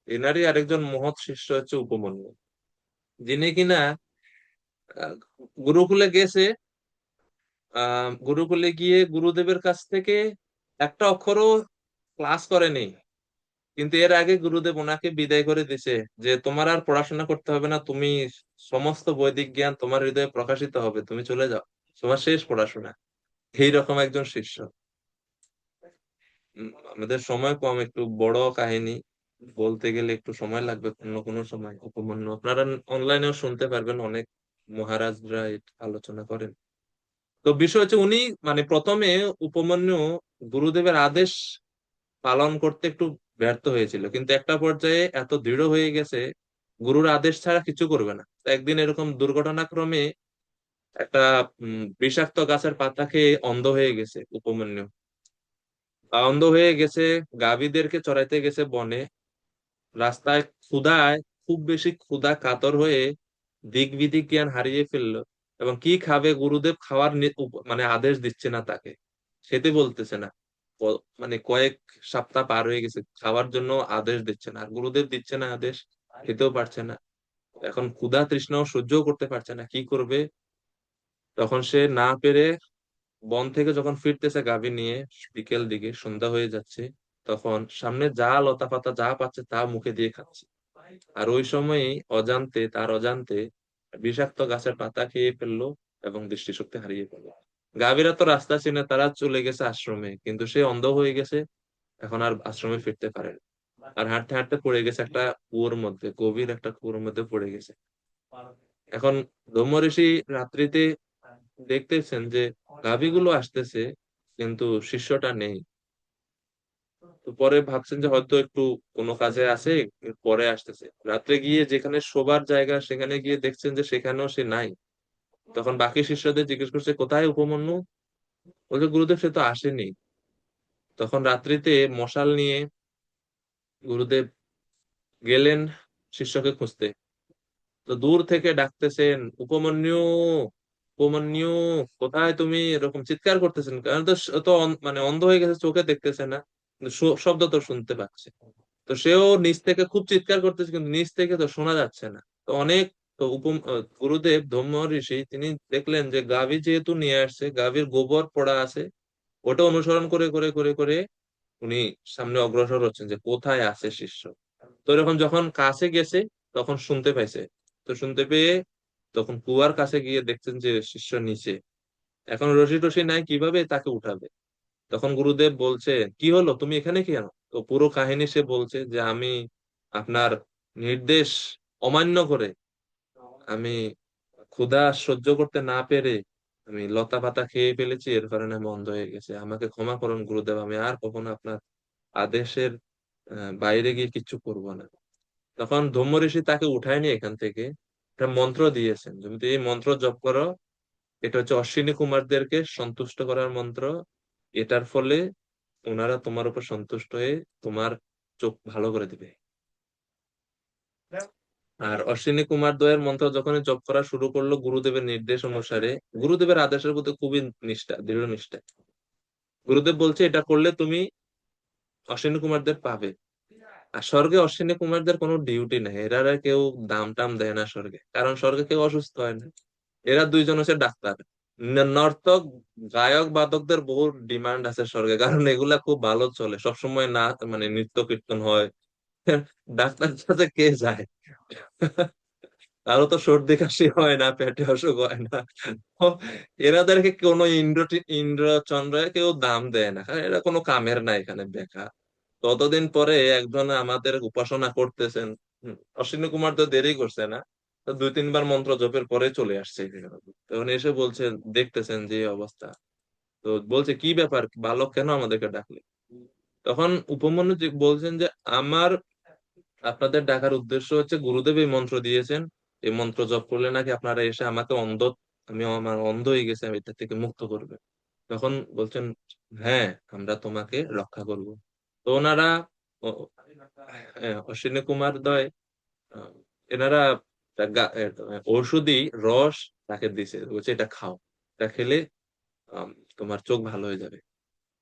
S1: এনারই আরেকজন মহৎ শিষ্য হচ্ছে উপমন্যু, যিনি কিনা আহ, গুরুকুলে গেছে। গুরুকুলে গিয়ে গুরুদেবের কাছ থেকে একটা অক্ষরও ক্লাস করেনি, কিন্তু এর আগে গুরুদেব ওনাকে বিদায় করে দিছে যে তোমার আর পড়াশোনা করতে হবে না, তুমি সমস্ত বৈদিক জ্ঞান তোমার হৃদয়ে প্রকাশিত হবে, তুমি চলে যাও, তোমার শেষ পড়াশোনা। এইরকম একজন শিষ্য। আমাদের সময় কম, একটু বড় কাহিনী বলতে গেলে একটু সময় লাগবে, অন্য কোনো সময় উপমান্য আপনারা অনলাইনেও শুনতে পারবেন, অনেক মহারাজরা এটা আলোচনা করেন। তো বিষয় হচ্ছে উনি মানে প্রথমে উপমন্যু গুরুদেবের আদেশ পালন করতে একটু ব্যর্থ হয়েছিল, কিন্তু একটা পর্যায়ে এত দৃঢ় হয়ে গেছে গুরুর আদেশ ছাড়া কিছু করবে না। তো একদিন এরকম দুর্ঘটনাক্রমে একটা বিষাক্ত গাছের পাতা খেয়ে অন্ধ হয়ে গেছে উপমন্যু। অন্ধ হয়ে গেছে, গাভীদেরকে চড়াইতে গেছে বনে, রাস্তায় ক্ষুধায়, খুব বেশি ক্ষুধা কাতর হয়ে দিক বিদিক জ্ঞান হারিয়ে ফেললো। এবং কি খাবে, গুরুদেব খাওয়ার মানে আদেশ দিচ্ছে না তাকে, খেতে বলতেছে না। মানে কয়েক সপ্তাহ পার হয়ে গেছে, খাওয়ার জন্য আদেশ দিচ্ছে না, আর গুরুদেব দিচ্ছে না আদেশ, খেতেও পারছে না। এখন ক্ষুধা তৃষ্ণাও সহ্যও করতে পারছে না, কি করবে? তখন সে না পেরে বন থেকে যখন ফিরতেছে গাভী নিয়ে, বিকেল দিকে সন্ধ্যা হয়ে যাচ্ছে, তখন সামনে যা লতা পাতা যা পাচ্ছে তা মুখে দিয়ে খাচ্ছে। আর ওই সময়ই তার অজান্তে বিষাক্ত গাছের পাতা খেয়ে ফেললো এবং দৃষ্টিশক্তি হারিয়ে ফেললো। গাভীরা তো রাস্তা চিনে, তারা চলে গেছে আশ্রমে, কিন্তু সে অন্ধ হয়ে গেছে, এখন আর আশ্রমে ফিরতে পারে না। আর হাঁটতে হাঁটতে পড়ে গেছে একটা কুয়োর মধ্যে, গভীর একটা কুয়োর মধ্যে পড়ে গেছে। এখন ধম্ম ঋষি রাত্রিতে দেখতেছেন যে গাভীগুলো আসতেছে, কিন্তু শিষ্যটা নেই। তো পরে ভাবছেন যে হয়তো একটু কোনো কাজে আছে, পরে আসতেছে। রাত্রে গিয়ে যেখানে শোবার জায়গা সেখানে গিয়ে দেখছেন যে সেখানেও সে নাই। তখন বাকি শিষ্যদের জিজ্ঞেস করছে কোথায় উপমন্যু, বলছে গুরুদেব সে তো আসেনি। তখন রাত্রিতে মশাল নিয়ে গুরুদেব গেলেন শিষ্যকে খুঁজতে। তো দূর থেকে ডাকতেছেন, উপমন্যু, উপমন্যু, কোথায় তুমি, এরকম চিৎকার করতেছেন, কারণ তো মানে অন্ধ হয়ে গেছে, চোখে দেখতেছে না, কিন্তু শব্দ তো শুনতে পাচ্ছে। তো সেও নিচ থেকে খুব চিৎকার করতেছে, কিন্তু নিচ থেকে তো শোনা যাচ্ছে না। তো অনেক, তো গুরুদেব ধম্ম ঋষি তিনি দেখলেন যে গাভী যেহেতু নিয়ে আসছে, গাভীর গোবর পড়া আছে, ওটা অনুসরণ করে করে করে করে উনি সামনে অগ্রসর হচ্ছেন যে কোথায় আছে শিষ্য। তো এরকম যখন কাছে গেছে তখন শুনতে পাইছে। তো শুনতে পেয়ে তখন কুয়ার কাছে গিয়ে দেখছেন যে শিষ্য নিচে। এখন রশি টসি নাই, কিভাবে তাকে উঠাবে? তখন গুরুদেব বলছে কি হলো, তুমি এখানে কেন? তো পুরো কাহিনী সে বলছে যে আমি আপনার নির্দেশ অমান্য করে, আমি ক্ষুধা সহ্য করতে না পেরে আমি লতা পাতা খেয়ে ফেলেছি, এর কারণে আমি অন্ধ হয়ে গেছে, আমাকে ক্ষমা করুন গুরুদেব, আমি আর কখনো আপনার আদেশের বাইরে গিয়ে কিচ্ছু করব না। তখন ধম্ম ঋষি তাকে উঠায়নি, এখান থেকে একটা মন্ত্র দিয়েছেন, তুমি তো এই মন্ত্র জপ করো, এটা হচ্ছে অশ্বিনী কুমারদেরকে সন্তুষ্ট করার মন্ত্র। এটার ফলে ওনারা তোমার উপর সন্তুষ্ট হয়ে তোমার চোখ ভালো করে দিবে। আর অশ্বিনী কুমার দ্বয়ের মন্ত্র যখনই জপ করা শুরু করলো গুরুদেবের নির্দেশ অনুসারে, গুরুদেবের আদেশের প্রতি খুবই নিষ্ঠা, দৃঢ় নিষ্ঠা, গুরুদেব বলছে এটা করলে তুমি অশ্বিনী কুমারদের পাবে। আর স্বর্গে অশ্বিনী কুমারদের কোনো ডিউটি নেই, এরা আর কেউ দাম টাম দেয় না স্বর্গে, কারণ স্বর্গে কেউ অসুস্থ হয় না। এরা দুইজন হচ্ছে ডাক্তার। নর্তক, গায়ক বাদকদের বহু ডিমান্ড আছে স্বর্গে, কারণ এগুলা খুব ভালো চলে সবসময়, না মানে নৃত্য কীর্তন হয়। ডাক্তার কাছে কে যায়? তারও তো সর্দি কাশি হয় না, পেটে অসুখ হয় না। তো এনাদেরকে কোনো ইন্দ্র চন্দ্র কেউ দাম দেয় না, কারণ এরা কোনো কামের না, এখানে বেকার। ততদিন পরে একজন আমাদের উপাসনা করতেছেন, অশ্বিনী কুমার তো দেরি করছে না, তো 2-3 বার মন্ত্র জপের পরে চলে আসছে এখানে। তখন এসে বলছে, দেখতেছেন যে এই অবস্থা, তো বলছে কি ব্যাপার বালক, কেন আমাদেরকে ডাকলে? তখন উপমন্যু বলছেন যে আমার আপনাদের ডাকার উদ্দেশ্য হচ্ছে গুরুদেব এই মন্ত্র দিয়েছেন, এই মন্ত্র জপ করলে নাকি আপনারা এসে আমাকে আমি আমার অন্ধ হয়ে গেছে, আমি এটা থেকে মুক্ত করবে। তখন বলছেন, হ্যাঁ, আমরা তোমাকে রক্ষা করব। তো ওনারা অশ্বিনী কুমার দ্বয়, আহ, এনারা একটা ঔষধি রস তাকে দিছে, বলছে এটা খাও, এটা খেলে আম, তোমার চোখ ভালো হয়ে যাবে।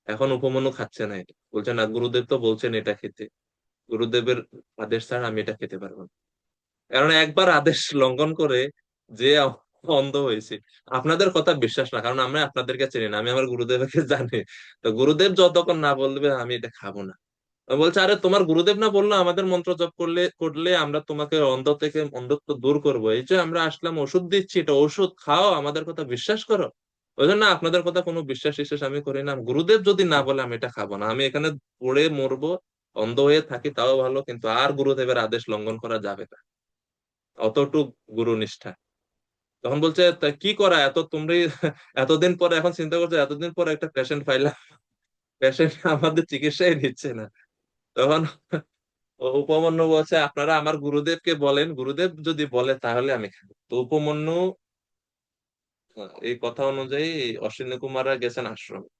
S1: এখন উপমন্যু খাচ্ছে না এটা, বলছে না, গুরুদেব তো বলছেন এটা খেতে, গুরুদেবের আদেশ ছাড়া আমি এটা খেতে পারবো না। কারণ একবার আদেশ লঙ্ঘন করে যে অন্ধ হয়েছে, আপনাদের কথা বিশ্বাস না, কারণ আমি আপনাদেরকে চিনি না, আমি আমার গুরুদেবকে জানি। তো গুরুদেব যতক্ষণ না বলবে আমি এটা খাবো না। ও বলছে, আরে তোমার গুরুদেব না বললো আমাদের মন্ত্র জপ করলে করলে আমরা তোমাকে অন্ধত্ব দূর করবো, এই যে আমরা আসলাম ওষুধ দিচ্ছি, এটা ওষুধ খাও, আমাদের কথা বিশ্বাস করো। ওই জন্য আপনাদের কথা কোনো বিশ্বাস আমি করি না, গুরুদেব যদি না বলে আমি এটা খাবো না, আমি এখানে পড়ে মরবো, অন্ধ হয়ে থাকি তাও ভালো, কিন্তু আর গুরুদেবের আদেশ লঙ্ঘন করা যাবে না। অতটুক গুরু নিষ্ঠা। তখন বলছে, তা কি করা এত তোমরা এতদিন পরে এখন চিন্তা করছো, এতদিন পরে একটা পেশেন্ট পাইলাম, পেশেন্ট আমাদের চিকিৎসাই নিচ্ছে না। তখন উপমন্যু বলছে, আপনারা আমার গুরুদেবকে বলেন, গুরুদেব যদি বলে তাহলে আমি খাবো। তো উপমন্যু এই কথা অনুযায়ী অশ্বিনী কুমাররা গেছেন আশ্রমে।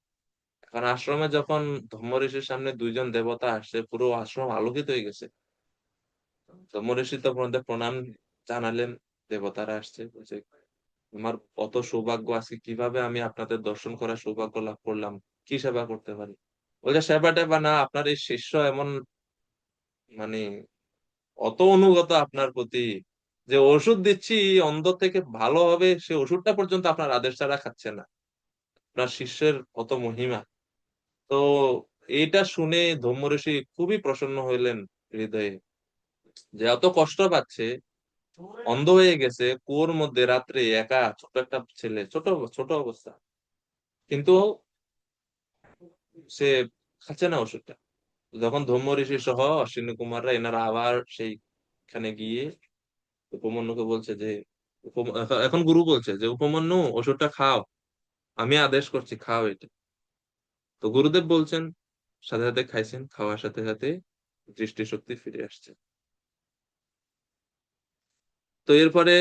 S1: এখন আশ্রমে যখন ধম্ম ঋষির সামনে 2 জন দেবতা আসছে, পুরো আশ্রম আলোকিত হয়ে গেছে। ধম্ম ঋষি তো প্রণাম জানালেন, দেবতারা আসছে, বলছে আমার কত সৌভাগ্য, আজকে কিভাবে আমি আপনাদের দর্শন করার সৌভাগ্য লাভ করলাম, কি সেবা করতে পারি? বলছে, সেবা টেবা না, আপনার এই শিষ্য এমন মানে অত অনুগত আপনার প্রতি, যে ওষুধ দিচ্ছি অন্ধ থেকে ভালো হবে, সে ওষুধটা পর্যন্ত আপনার আদেশ ছাড়া খাচ্ছে না। আপনার শিষ্যের কত মহিমা! তো এটা শুনে ধম্ম ঋষি খুবই প্রসন্ন হইলেন হৃদয়ে, যে এত কষ্ট পাচ্ছে, অন্ধ হয়ে গেছে, কুয়োর মধ্যে রাত্রে একা, ছোট একটা ছেলে, ছোট ছোট অবস্থা, কিন্তু সে খাচ্ছে না ওষুধটা। যখন ধম্ম ঋষি সহ অশ্বিনী কুমাররা এনারা আবার সেইখানে গিয়ে উপমন্যুকে বলছে যে এখন গুরু বলছে যে উপমন্যু ওষুধটা খাও, আমি আদেশ করছি, খাও এটা। তো গুরুদেব বলছেন, সাথে সাথে খাইছেন, খাওয়ার সাথে সাথে দৃষ্টিশক্তি ফিরে আসছে। তো এরপরে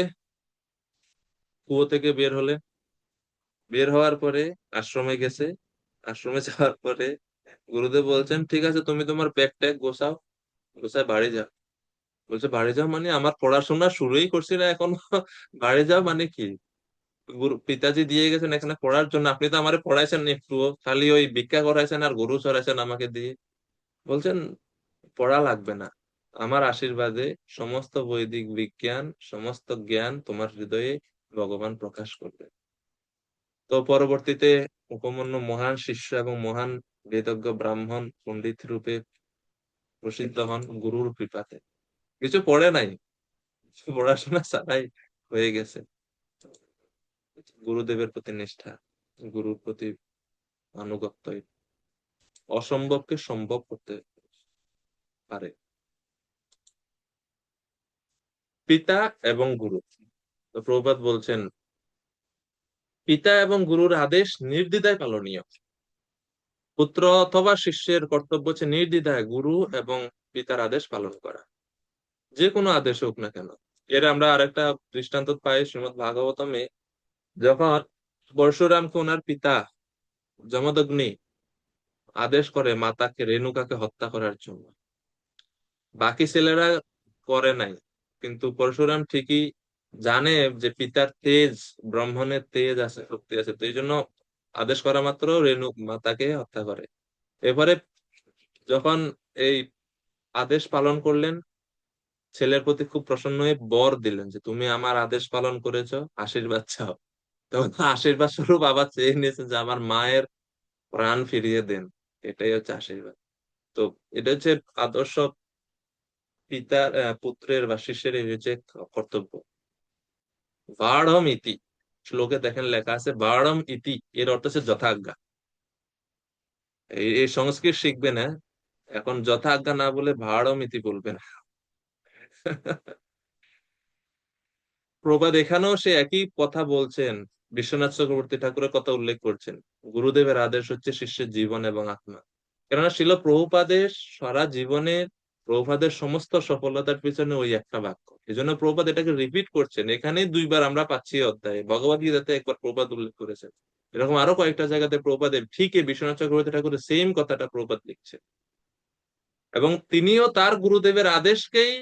S1: কুয়ো থেকে বের হলে, বের হওয়ার পরে আশ্রমে গেছে, আশ্রমে যাওয়ার পরে গুরুদেব বলছেন, ঠিক আছে তুমি তোমার ব্যাগ ট্যাগ গোছাও, গোছায় বাড়ি যাও। বলছে, বাড়ি যাও মানে? আমার পড়াশোনা শুরুই করছি না এখন, বাড়ি যাও মানে কি? গুরু পিতাজি দিয়ে গেছেন এখানে পড়ার জন্য, আপনি তো আমারে পড়াইছেন না একটুও, খালি ওই ভিক্ষা করাইছেন আর গরু চড়াইছেন আমাকে দিয়ে। বলছেন, পড়া লাগবে না, আমার আশীর্বাদে সমস্ত বৈদিক বিজ্ঞান, সমস্ত জ্ঞান তোমার হৃদয়ে ভগবান প্রকাশ করবে। তো পরবর্তীতে উপমন্যু মহান শিষ্য এবং মহান বেদজ্ঞ ব্রাহ্মণ পণ্ডিত রূপে প্রসিদ্ধ হন গুরুর কৃপাতে। কিছু পড়ে নাই, পড়াশোনা ছাড়াই হয়ে গেছে। গুরুদেবের প্রতি নিষ্ঠা, গুরুর প্রতি আনুগত্য, অসম্ভবকে সম্ভব করতে পারে। পিতা এবং গুরু, তো প্রভুপাদ বলছেন, পিতা এবং গুরুর আদেশ নির্দ্বিধায় পালনীয়। পুত্র অথবা শিষ্যের কর্তব্য হচ্ছে নির্দ্বিধায় গুরু এবং পিতার আদেশ পালন করা, যে কোনো আদেশ হোক না কেন। এর আমরা আরেকটা দৃষ্টান্ত পাই শ্রীমদ্ ভাগবতমে, যখন পরশুরামকে ওনার পিতা যমদগ্নি আদেশ করে মাতাকে রেণুকাকে হত্যা করার জন্য, বাকি ছেলেরা করে নাই, কিন্তু পরশুরাম ঠিকই জানে যে পিতার তেজ, ব্রাহ্মণের তেজ আছে, শক্তি আছে, তো এই জন্য আদেশ করা মাত্র রেণু মাতাকে হত্যা করে। এবারে যখন এই আদেশ পালন করলেন, ছেলের প্রতি খুব প্রসন্ন হয়ে বর দিলেন যে তুমি আমার আদেশ পালন করেছো, আশীর্বাদ চাও। তখন আশীর্বাদ স্বরূপ আবার চেয়ে নিয়েছে যে আমার মায়ের প্রাণ ফিরিয়ে দেন, এটাই হচ্ছে আশীর্বাদ। তো এটা হচ্ছে আদর্শ পিতার পুত্রের বা শিষ্যের এই হচ্ছে কর্তব্য। বাড়ম ইতি, শ্লোকে দেখেন লেখা আছে বাড়ম ইতি, এর অর্থ হচ্ছে যথাজ্ঞা। এই সংস্কৃত শিখবে না, এখন যথাজ্ঞা না বলে ভাড়ম ইতি বলবেন। প্রবাদ এখানেও সে একই কথা বলছেন, বিশ্বনাথ চক্রবর্তী ঠাকুরের কথা উল্লেখ করছেন। গুরুদেবের আদেশ হচ্ছে শিষ্যের জীবন এবং আত্মা। কেননা শিল প্রভুপাদের সারা জীবনের, প্রভুপাদের সমস্ত সফলতার পিছনে ওই একটা বাক্য। এই জন্য প্রভুপাদ এটাকে রিপিট করছেন, এখানেই দুইবার আমরা পাচ্ছি এই অধ্যায়ে। ভগবদ গীতাতে একবার প্রভুপাদ উল্লেখ করেছেন, এরকম আরো কয়েকটা জায়গাতে প্রভুপাদের ঠিক এই বিশ্বনাথ চক্রবর্তী ঠাকুরের সেম কথাটা প্রভুপাদ লিখছেন। এবং তিনিও তার গুরুদেবের আদেশকেই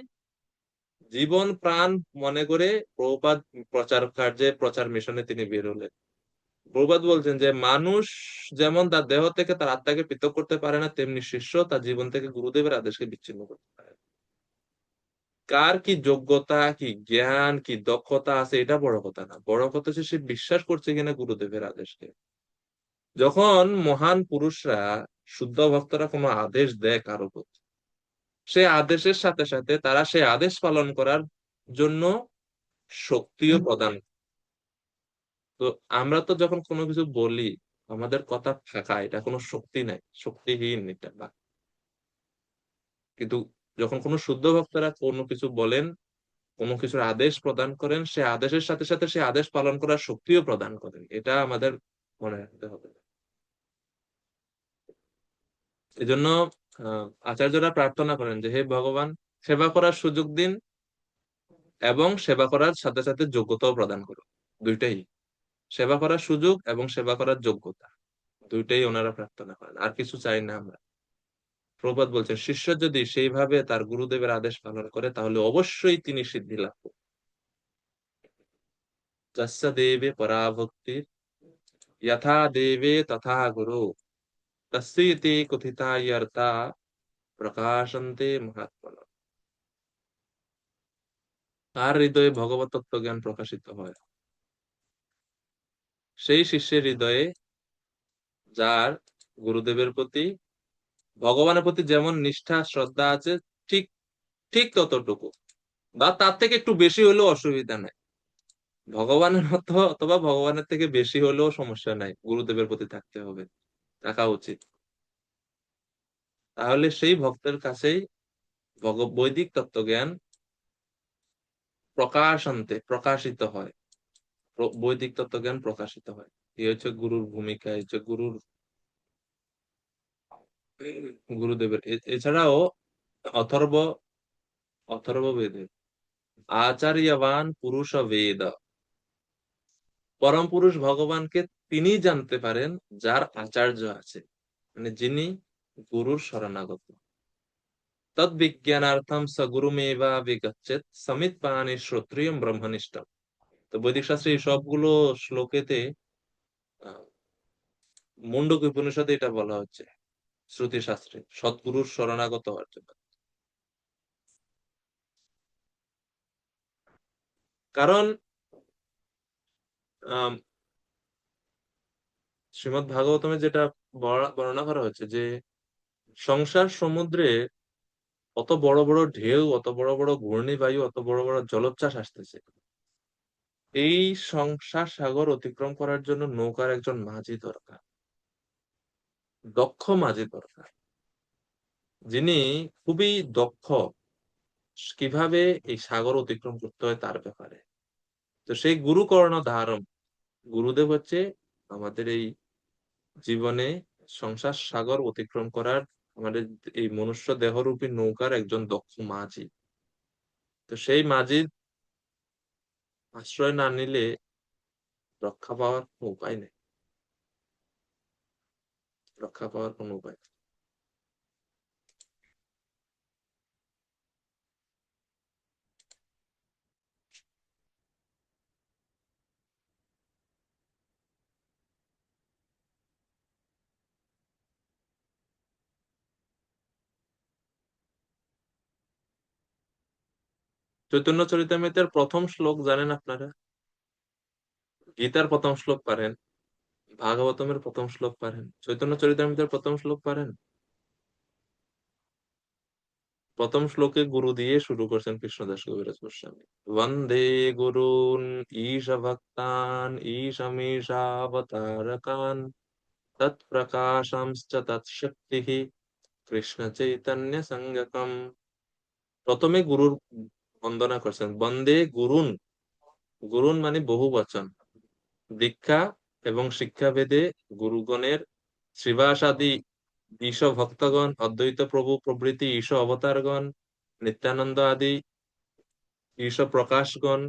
S1: জীবন প্রাণ মনে করে প্রভুপাদ প্রচার কার্যে, প্রচার মিশনে তিনি বের হলেন। প্রভুপাদ বলছেন যে মানুষ যেমন তার দেহ থেকে তার আত্মাকে পৃথক করতে পারে না, তেমনি শিষ্য তার জীবন থেকে গুরুদেবের আদেশকে বিচ্ছিন্ন করতে পারে না। কার কি যোগ্যতা, কি জ্ঞান, কি দক্ষতা আছে এটা বড় কথা না, বড় কথা হচ্ছে সে বিশ্বাস করছে কিনা গুরুদেবের আদেশকে। যখন মহান পুরুষরা, শুদ্ধ ভক্তরা কোনো আদেশ দেয় কারো প্রতি, সে আদেশের সাথে সাথে তারা সেই আদেশ পালন করার জন্য শক্তিও প্রদান। তো আমরা তো যখন কোনো কিছু বলি, আমাদের কথা ফাঁকা, এটা কোনো শক্তি নাই, শক্তিহীন এটা বা। কিন্তু যখন কোনো শুদ্ধ ভক্তরা কোনো কিছু বলেন, কোনো কিছুর আদেশ প্রদান করেন, সে আদেশের সাথে সাথে সে আদেশ পালন করার শক্তিও প্রদান করেন, এটা আমাদের মনে রাখতে হবে। এই জন্য আচার্যরা প্রার্থনা করেন যে হে ভগবান, সেবা করার সুযোগ দিন এবং সেবা করার সাথে সাথে যোগ্যতাও প্রদান করুন। দুইটাই, সেবা করার সুযোগ এবং সেবা করার যোগ্যতা, দুইটাই ওনারা প্রার্থনা করেন, আর কিছু চাই না আমরা। প্রভুপাদ বলছেন শিষ্য যদি সেইভাবে তার গুরুদেবের আদেশ পালন করে তাহলে অবশ্যই তিনি সিদ্ধি লাভ করবেন। যস্য দেবে পরাভক্তির যথা দেবে তথা গুরু তস্যৈতে কথিতা ইয়র্থা প্রকাশন্তে মহাত্মনা। তার হৃদয়ে ভগবত তত্ত্ব জ্ঞান প্রকাশিত হয়, সেই শিষ্যের হৃদয়ে যার গুরুদেবের প্রতি, ভগবানের প্রতি যেমন নিষ্ঠা শ্রদ্ধা আছে, ঠিক ঠিক ততটুকু বা তার থেকে একটু বেশি হলেও অসুবিধা নাই। ভগবানের মতো অথবা ভগবানের থেকে বেশি হলেও সমস্যা নাই, গুরুদেবের প্রতি থাকতে হবে, থাকা উচিত। তাহলে সেই ভক্তের কাছেই বৈদিক তত্ত্বজ্ঞান প্রকাশান্তে প্রকাশিত হয়, বৈদিক তত্ত্বজ্ঞান প্রকাশিত হয়। এই হচ্ছে গুরুর ভূমিকা, এই হচ্ছে গুরুদেবের। এছাড়াও অথর্ব অথর্ববেদে আচার্যবান পুরুষ বেদ, পরম পুরুষ ভগবানকে তিনি জানতে পারেন যার আচার্য আছে, মানে যিনি গুরুর শরণাগত। তদ বিজ্ঞানার্থম স গুরুমেবা বিগচ্ছেত সমিত পানি শ্রোত্রিয়ম ব্রহ্মনিষ্ঠম। তো বৈদিক শাস্ত্রে এই সবগুলো শ্লোকেতে আহ, মুন্ডক উপনিষদে এটা বলা হচ্ছে, শ্রুতি শাস্ত্রে সদ্গুরুর শরণাগত হওয়ার জন্য। কারণ আহ শ্রীমৎ ভাগবতমে যেটা বর্ণনা করা হচ্ছে যে সংসার সমুদ্রে অত বড় বড় ঢেউ, অত বড় বড় ঘূর্ণিবায়ু, অত বড় বড় জলোচ্ছ্বাস আসতেছে, এই সংসার সাগর অতিক্রম করার জন্য নৌকার একজন মাঝি দরকার, দক্ষ মাঝি দরকার, যিনি খুবই দক্ষ কিভাবে এই সাগর অতিক্রম করতে হয় তার ব্যাপারে। তো সেই গুরু কর্ণ ধারম, গুরুদেব হচ্ছে আমাদের এই জীবনে সংসার সাগর অতিক্রম করার, আমাদের এই মনুষ্য দেহরূপী নৌকার একজন দক্ষ মাঝি। তো সেই মাঝির আশ্রয় না নিলে রক্ষা পাওয়ার কোনো উপায় নেই, রক্ষা পাওয়ার কোনো উপায় নেই। চৈতন্য চরিতামৃতের প্রথম শ্লোক জানেন আপনারা? গীতার প্রথম শ্লোক পারেন, ভাগবতমের প্রথম শ্লোক পারেন, চৈতন্য চরিতামৃতের প্রথম শ্লোক পারেন? প্রথম শ্লোকে গুরু দিয়ে শুরু করছেন কৃষ্ণদাস কবিরাজ গোস্বামী। বন্দে গুরুন ঈশ ভক্তান ঈশমীশাবতারকান তৎপ্রকাশাংশ্চ তৎশক্তিঃ কৃষ্ণ চৈতন্য সঙ্গকম। প্রথমে গুরুর বন্দনা করছেন, বন্দে গুরুন। গুরুন মানে বহু বচন। দীক্ষা এবং শিক্ষাভেদে গুরুগণের শ্রীবাসাদি ঈশ ভক্তগণ, অদ্বৈত প্রভু প্রভৃতি ঈশ অবতারগণ, নিত্যানন্দ আদি ঈশ প্রকাশগণ,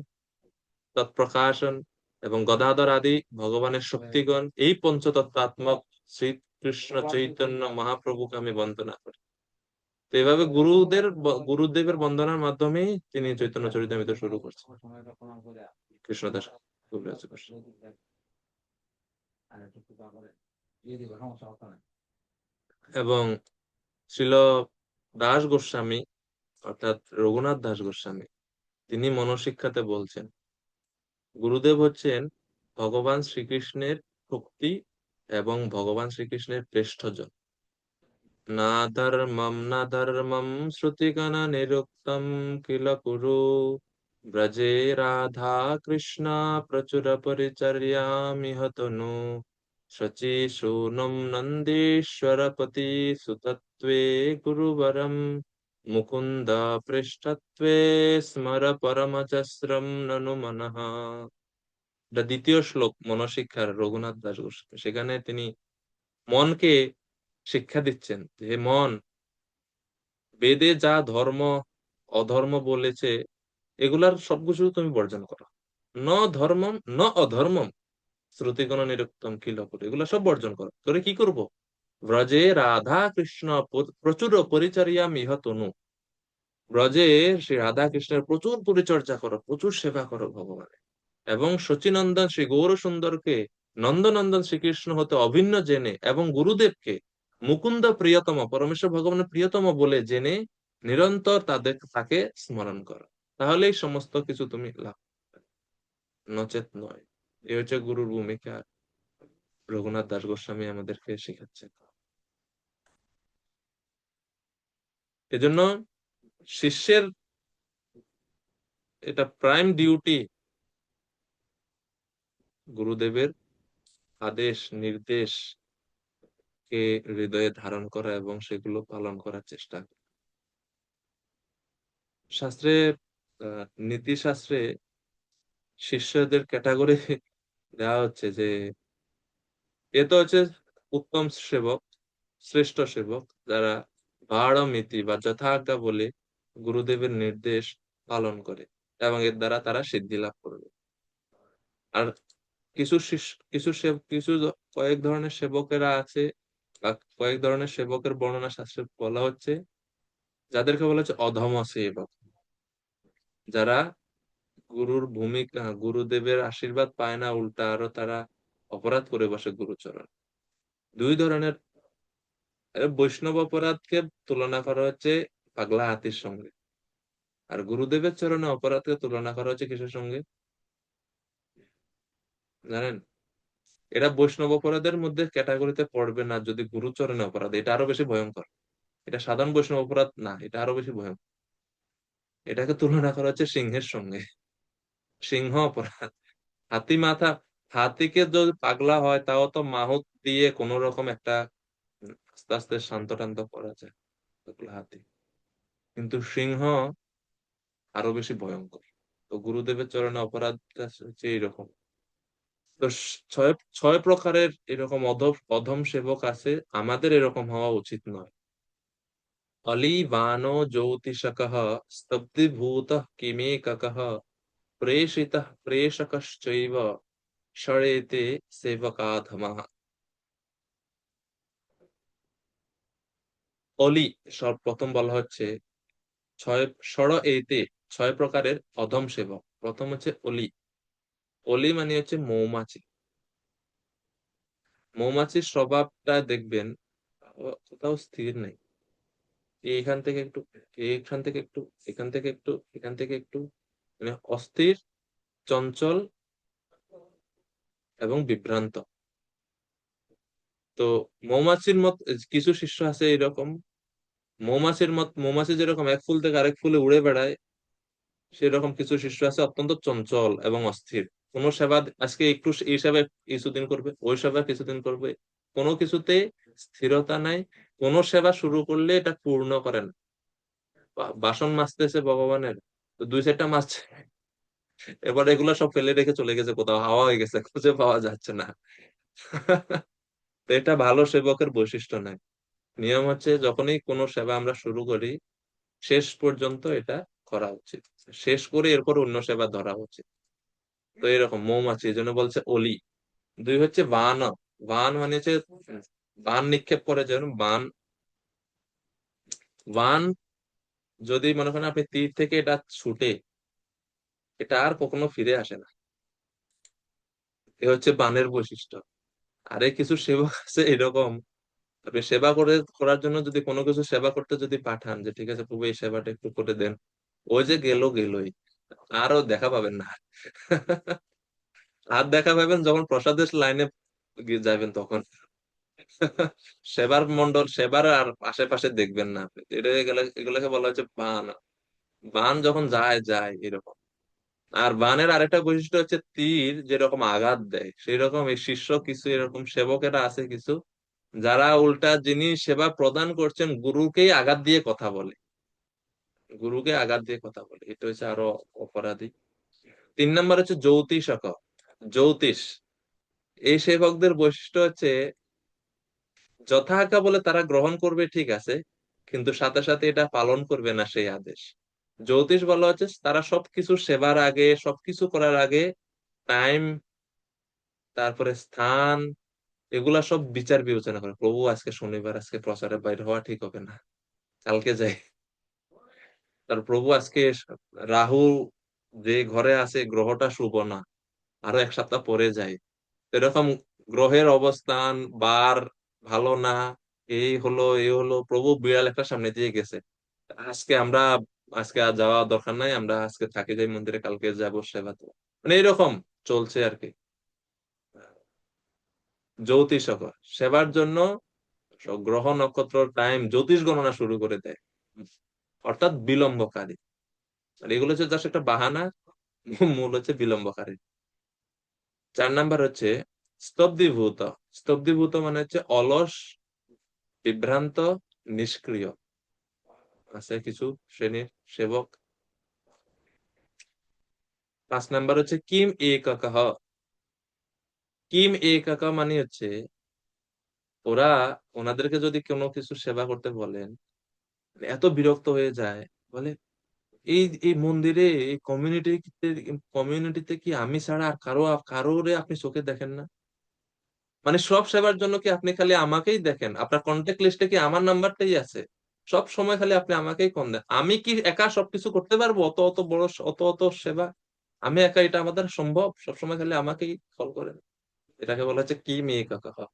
S1: তৎপ্রকাশন এবং গদাধর আদি ভগবানের শক্তিগণ, এই পঞ্চতত্ত্বাত্মক শ্রীকৃষ্ণ চৈতন্য মহাপ্রভুকে আমি বন্দনা করি। তো এভাবে গুরুদেবের বন্দনার মাধ্যমেই তিনি চৈতন্য চরিতামৃত শুরু করছেন কৃষ্ণদাস কবিরাজ গোস্বামী। এবং শ্রীল দাস গোস্বামী অর্থাৎ রঘুনাথ দাস গোস্বামী, তিনি মনশিক্ষাতে বলছেন, গুরুদেব হচ্ছেন ভগবান শ্রীকৃষ্ণের শক্তি এবং ভগবান শ্রীকৃষ্ণের শ্রেষ্ঠজন। না ধর্মম শ্রুতিগণা নিরুক্তম কিল কুরু ব্রজে রাধা কৃষ্ণ প্রচুর পরিচর্যামিহ তনু শচী শূনম নন্দীশ্বরপতি সুতত্বে গুরুবরম মুকুন্দ পৃষ্ঠত্বে স্মর পরমজস্রম ননু মনঃ। এটা দ্বিতীয় শ্লোক মনশিক্ষার, রঘুনাথ দাস গোস্বামী। সেখানে তিনি মনকে শিক্ষা দিচ্ছেন যে, হে মন, বেদে যা ধর্ম অধর্ম বলেছে এগুলার সবকিছু তুমি বর্জন করো। ন ধর্মম ন অধর্মম শ্রুতিগণ নিরুক্তম কিল করো, এগুলা সব বর্জন করো। করে কি করব? ব্রজে রাধা কৃষ্ণ প্রচুর পরিচর্যা মিহ তনু। ব্রজে শ্রী রাধা কৃষ্ণের প্রচুর পরিচর্যা করো, প্রচুর সেবা করো ভগবানের। এবং শচীনন্দন শ্রী গৌর সুন্দরকে নন্দনন্দন শ্রীকৃষ্ণ হতে অভিন্ন জেনে এবং গুরুদেবকে মুকুন্দ প্রিয়তম, পরমেশ্বর ভগবানের প্রিয়তম বলে জেনে নিরন্তর তাকে স্মরণ করো। তাহলে এই সমস্ত কিছু তুমি লাভ করবে, নচেত নয়। এই হচ্ছে গুরুর ভূমিকা, রঘুনাথ দাস গোস্বামী আমাদেরকে শেখাচ্ছেন। এজন্য শিষ্যের এটা প্রাইম ডিউটি, গুরুদেবের আদেশ নির্দেশ কে হৃদয়ে ধারণ করা এবং সেগুলো পালন করার চেষ্টা করা। শাস্ত্রে, নীতি শাস্ত্রে শিষ্যদের ক্যাটাগরি দেওয়া হচ্ছে যে এ তো হচ্ছে উত্তম সেবক, শ্রেষ্ঠ সেবক, যারা পারমিতি বা যথাজ্ঞা বলে গুরুদেবের নির্দেশ পালন করে এবং এর দ্বারা তারা সিদ্ধি লাভ করবে। আর কিছু শিষ্য কিছু কয়েক ধরনের সেবকেরা আছে, বা কয়েক ধরনের সেবকের বর্ণনা শাস্ত্রে বলা হচ্ছে, যাদেরকে বলা হচ্ছে অধম সেবক, যারা গুরুর ভূমিকা, গুরুদেবের আশীর্বাদ পায় না, উল্টা আরো তারা অপরাধ করে বসে গুরুচরণ। দুই ধরনের। বৈষ্ণব অপরাধকে তুলনা করা হচ্ছে পাগলা হাতির সঙ্গে, আর গুরুদেবের চরণে অপরাধকে তুলনা করা হচ্ছে কিসের সঙ্গে জানেন? এটা বৈষ্ণব অপরাধের মধ্যে ক্যাটাগরিতে পড়বে না যদি গুরুচরণে অপরাধ, এটা আরো বেশি ভয়ঙ্কর। এটা সাধারণ বৈষ্ণব অপরাধ না, এটা আরো বেশি ভয়ঙ্কর। এটাকে তুলনা করা হচ্ছে সিংহের সঙ্গে, সিংহ অপরাধ। হাতি মাথা, হাতিকে যদি পাগলা হয় তাও তো মাহুত দিয়ে কোন রকম একটা আস্তে আস্তে শান্ত টান্ত করা যায়, পাগলা হাতি। কিন্তু সিংহ আরো বেশি ভয়ঙ্কর। তো গুরুদেবের চরণে অপরাধটা হচ্ছে এইরকম। তো ছয় ছয় প্রকারের এরকম অধম সেবক আছে, আমাদের এরকম হওয়া উচিত নয়। অলিবানো জ্যোতিষকঃ স্তব্ধীভূতঃ কিমেককঃ প্রেষিতঃ প্রেষকশ্চৈব ষড়েতে সেবকাধমঃ। অলি সব প্রথম বলা হচ্ছে ষড় এতে, ছয় প্রকারের অধম সেবক। প্রথম হচ্ছে অলি। অলি মানে হচ্ছে মৌমাছি। মৌমাছির স্বভাবটা দেখবেন কোথাও স্থির নেই, এখান থেকে একটু, এখান থেকে একটু, এখান থেকে একটু, এখান থেকে একটু, মানে অস্থির, চঞ্চল এবং বিভ্রান্ত। তো মৌমাছির মত কিছু শিষ্য আছে এরকম, মৌমাছি যেরকম এক ফুল থেকে আরেক ফুলে উড়ে বেড়ায়, সেরকম কিছু শিষ্য আছে অত্যন্ত চঞ্চল এবং অস্থির। কোন সেবা আজকে একটু এই সেবা কিছুদিন করবে, ওই সেবা কিছুদিন করবে, কোনো কিছুতে স্থিরতা নাই। কোন সেবা শুরু করলে এটা পূর্ণ করেন। বাসন মাজতেছে ভগবানের, তো দুই চারটা মাজছে, এবার এগুলা সব ফেলে রেখে চলে গেছে কোথাও, হাওয়া হয়ে গেছে, খুঁজে পাওয়া যাচ্ছে না। তো এটা ভালো সেবকের বৈশিষ্ট্য নয়। নিয়ম হচ্ছে যখনই কোনো সেবা আমরা শুরু করি, শেষ পর্যন্ত এটা করা উচিত, শেষ করে এরপর অন্য সেবা ধরা উচিত। তো এরকম মৌমাছি, এই জন্য বলছে অলি। দুই হচ্ছে বান। বান মানে হচ্ছে বান নিক্ষেপ করে, যেন বান, বান যদি মনে করেন আপনি তীর থেকে এটা ছুটে, এটা আর কখনো ফিরে আসে না। এ হচ্ছে বানের বৈশিষ্ট্য। আরে কিছু সেবক আছে এরকম, আপনি সেবা করার জন্য যদি কোনো কিছু সেবা করতে যদি পাঠান, যে ঠিক আছে প্রভু এই সেবাটা একটু করে দেন, ওই যে গেলই, আরও দেখা পাবেন না। আর দেখা পাবেন যখন প্রসাদের লাইনে যাবেন তখন। সেবার আর আশেপাশে দেখবেন না আপনি। এগুলোকে বলা হচ্ছে বান। বান যখন যায় যায় এরকম। আর বানের আরেকটা বৈশিষ্ট্য হচ্ছে তীর যেরকম আঘাত দেয়, সেই রকম এই শিষ্য কিছু এরকম সেবকেরা আছে কিছু, যারা উল্টা যিনি সেবা প্রদান করছেন গুরুকেই আঘাত দিয়ে কথা বলে, গুরুকে আঘাত দিয়ে কথা বলে, এটা হচ্ছে আরো অপরাধী। 3 নম্বর হচ্ছে জ্যোতিষক। জ্যোতিষ, এই সেবকদের বৈশিষ্ট্য হচ্ছে যথাজ্ঞা বলে তারা গ্রহণ করবে ঠিক আছে, কিন্তু সাথে সাথে এটা পালন করবে না সেই আদেশ। জ্যোতিষ বলা হচ্ছে তারা সবকিছু সেবার আগে, সবকিছু করার আগে টাইম, তারপরে স্থান, এগুলা সব বিচার বিবেচনা করে। প্রভু আজকে শনিবার, আজকে প্রচারে বাইরে হওয়া ঠিক হবে না, কালকে যাই। তার প্রভু আজকে রাহু যে ঘরে আছে গ্রহটা শুভ না, আরো 1 সপ্তাহ পরে যাই। এরকম গ্রহের অবস্থান, বার ভালো না, এই হলো প্রভু বিড়াল একটা সামনে দিয়ে গেছে, আজকে আর যাওয়া দরকার নাই, আমরা আজকে থাকি যাই মন্দিরে, কালকে যাবো সেবাতে। মানে এরকম চলছে আর কি। জ্যোতিষক সেবার জন্য সব গ্রহ নক্ষত্র টাইম জ্যোতিষ গণনা শুরু করে দেয়, অর্থাৎ বিলম্বকারী। আর এগুলো হচ্ছে জাস্ট একটা বাহানা, মূল হচ্ছে বিলম্বকারী। 4 নম্বর হচ্ছে স্তব্ধীভূত। স্তব্ধীভূত মানে হচ্ছে অলস, বিভ্রান্ত, নিষ্ক্রিয়। আছে কিছু শ্রেণীর সেবক। 5 নম্বর হচ্ছে কিম এককঃ। কিম এককঃ মানে হচ্ছে ওরা, ওনাদেরকে যদি কোনো কিছু সেবা করতে বলেন, এত বিরক্ত হয়ে যায়, বলে এই এই মন্দিরে, এই কমিউনিটিতে কি আমি ছাড়া আর কারোরে আপনি চোখে দেখেন না? মানে সব সেবার জন্য কি আপনি খালি আমাকেই দেখেন? আপনার কন্ট্যাক্ট লিস্টে কি আমার নাম্বারটাই আছে? সব সময় খালি আপনি আমাকেই কল দেন। আমি কি একা সবকিছু করতে পারবো? অত অত বড় অত অত সেবা আমি একা, এটা আমাদের সম্ভব? সবসময় খালি আমাকেই কল করেন। এটাকে বলা হচ্ছে কি মেয়ে কাকা।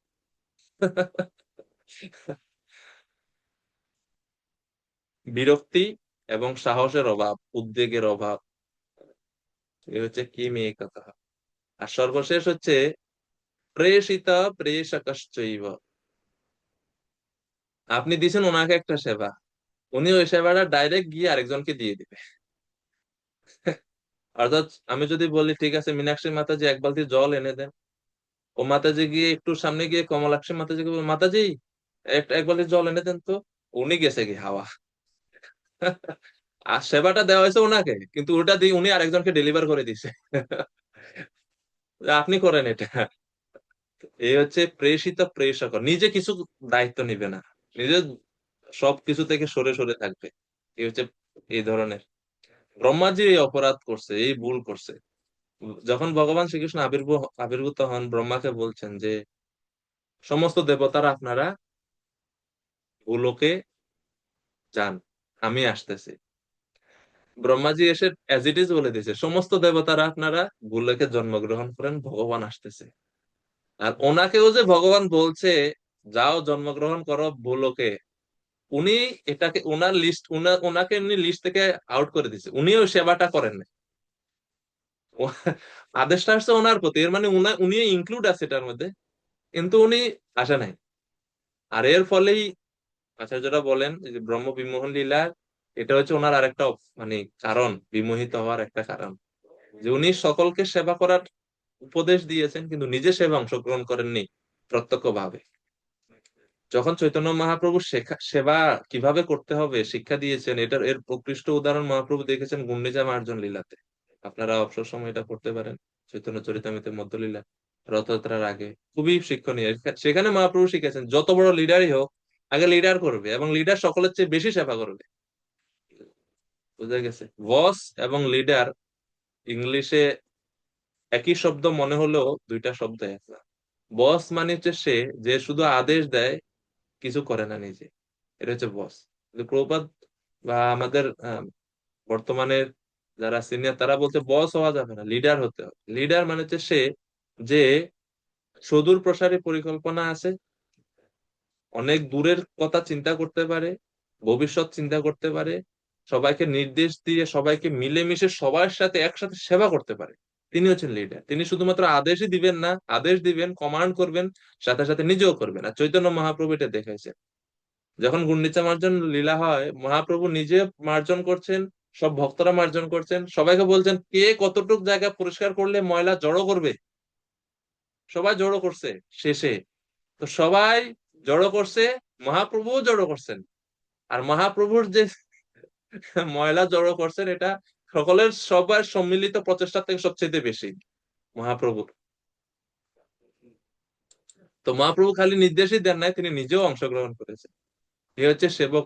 S1: বিরক্তি এবং সাহসের অভাব, উদ্বেগের অভাব, এ হচ্ছে কি মেয়ে কাকা। আর সর্বশেষ হচ্ছে প্রেষিতা প্রেষকশ্চৈব। আপনি দিছেন ওনাকে একটা সেবা, উনি ওই সেবাটা ডাইরেক্ট গিয়ে আরেকজনকে দিয়ে দিবে। অর্থাৎ আমি যদি বলি ঠিক আছে মীনাক্ষী মাতাজি 1 বালতি জল এনে দেন, ও মাতাজি গিয়ে একটু সামনে গিয়ে কমলাক্ষী মাতাজিকে বলবে, মাতাজি 1 বালতি জল এনে দেন তো, উনি গেছে কি হাওয়া। আর সেবাটা দেওয়া হয়েছে ওনাকে, কিন্তু ওটা দিয়ে উনি আরেকজনকে ডেলিভার করে দিছে। আপনি করেন এটা। এই হচ্ছে প্রেষিত প্রেষক, নিজে কিছু দায়িত্ব নিবে না, নিজে সবকিছু থেকে সরে সরে থাকবে। এই হচ্ছে এই ধরনের। ব্রহ্মাজি এই অপরাধ করছে, এই ভুল করছে। যখন ভগবান শ্রীকৃষ্ণ আবির্ভূত হন, ব্রহ্মাকে বলছেন যে সমস্ত দেবতারা আপনারা ভূলোকে যান, আমি আসতেছি। ব্রহ্মাজি এসে অ্যাজ ইট ইজ বলে দিয়েছে সমস্ত দেবতারা আপনারা ভূলোকে জন্মগ্রহণ করেন, ভগবান আসতেছে। আর ওনাকেও যে ভগবান বলছে যাও জন্মগ্রহণ করো ভূলোকে, উনি এটাকে ওনার লিস্ট, ওনাকে এমনি লিস্ট থেকে আউট করে দিছে, উনি ওই সেবাটা করেন না। আদেশটা আসছে ওনার প্রতি, এর মানে উনি ইনক্লুড আছে এটার মধ্যে, কিন্তু উনি আসে নাই। আর এর ফলেই আচার্যরা বলেন যে ব্রহ্ম বিমোহন লীলা, এটা হচ্ছে ওনার আরেকটা মানে কারণ, বিমোহিত হওয়ার একটা কারণ, যে উনি সকলকে সেবা করার উপদেশ দিয়েছেন কিন্তু নিজে সেবা অংশগ্রহণ করেননি প্রত্যক্ষভাবে। যখন চৈতন্য মহাপ্রভু সেবা কিভাবে করতে হবে শিক্ষা দিয়েছেন, এর প্রকৃষ্ট উদাহরণ মহাপ্রভু দেখেছেন গুন্ডিচা মার্জন লীলাতে। আপনারা অবসর সময় এটা পড়তে পারেন, চৈতন্য চরিতামৃতের মধ্যলীলা, রথযাত্রার আগে, খুবই শিক্ষণীয়। সেখানে মহাপ্রভু শিখেছেন যত বড় লিডারই হোক, আগে লিডার করবে এবং লিডার সকলের চেয়ে বেশি সেবা করবে। বুঝা গেছে? বস এবং লিডার ইংলিশে একই শব্দ মনে হলেও দুইটা শব্দ এক না। বস মানে হচ্ছে সে যে শুধু আদেশ দেয়, কিছু করে না নিজে, এটা হচ্ছে বস। কিন্তু প্রভুপাদ বা আমাদের বর্তমানের যারা সিনিয়র তারা বলছে বস হওয়া যাবে না, লিডার হতে হবে। লিডার মানে হচ্ছে সে যে সুদূর প্রসারী পরিকল্পনা আছে, অনেক দূরের কথা চিন্তা করতে পারে, ভবিষ্যৎ চিন্তা করতে পারে, সবাইকে নির্দেশ দিয়ে সবাইকে মিলেমিশে সবার সাথে একসাথে সেবা করতে পারে। তিনি হচ্ছেন লিডার। তিনি শুধুমাত্র আদেশই দিবেন না, আদেশ দিবেন, কমান্ড করবেন, সাথে সাথে নিজেও করবেন। আর চৈতন্য মহাপ্রভু এটা দেখাইছে। যখন গুন্ডিচা মার্জন লীলা হয়, মহাপ্রভু নিজে মার্জন করছেন, সব ভক্তরা মার্জন করছেন, সবাইকে বলছেন কে কতটুক জায়গা পরিষ্কার করলে ময়লা জড়ো করবে। সবাই জড়ো করছে শেষে, তো সবাই জড়ো করছে, মহাপ্রভুও জড়ো করছেন। আর মহাপ্রভুর যে ময়লা জড়ো করছেন, এটা সকলের সবার সম্মিলিত প্রচেষ্টা থেকে সবচেয়ে বেশি মহাপ্রভুর। তো মহাপ্রভু খালি নির্দেশই দেন নাই, তিনি নিজেও অংশগ্রহণ করেছেন। এ হচ্ছে সেবক,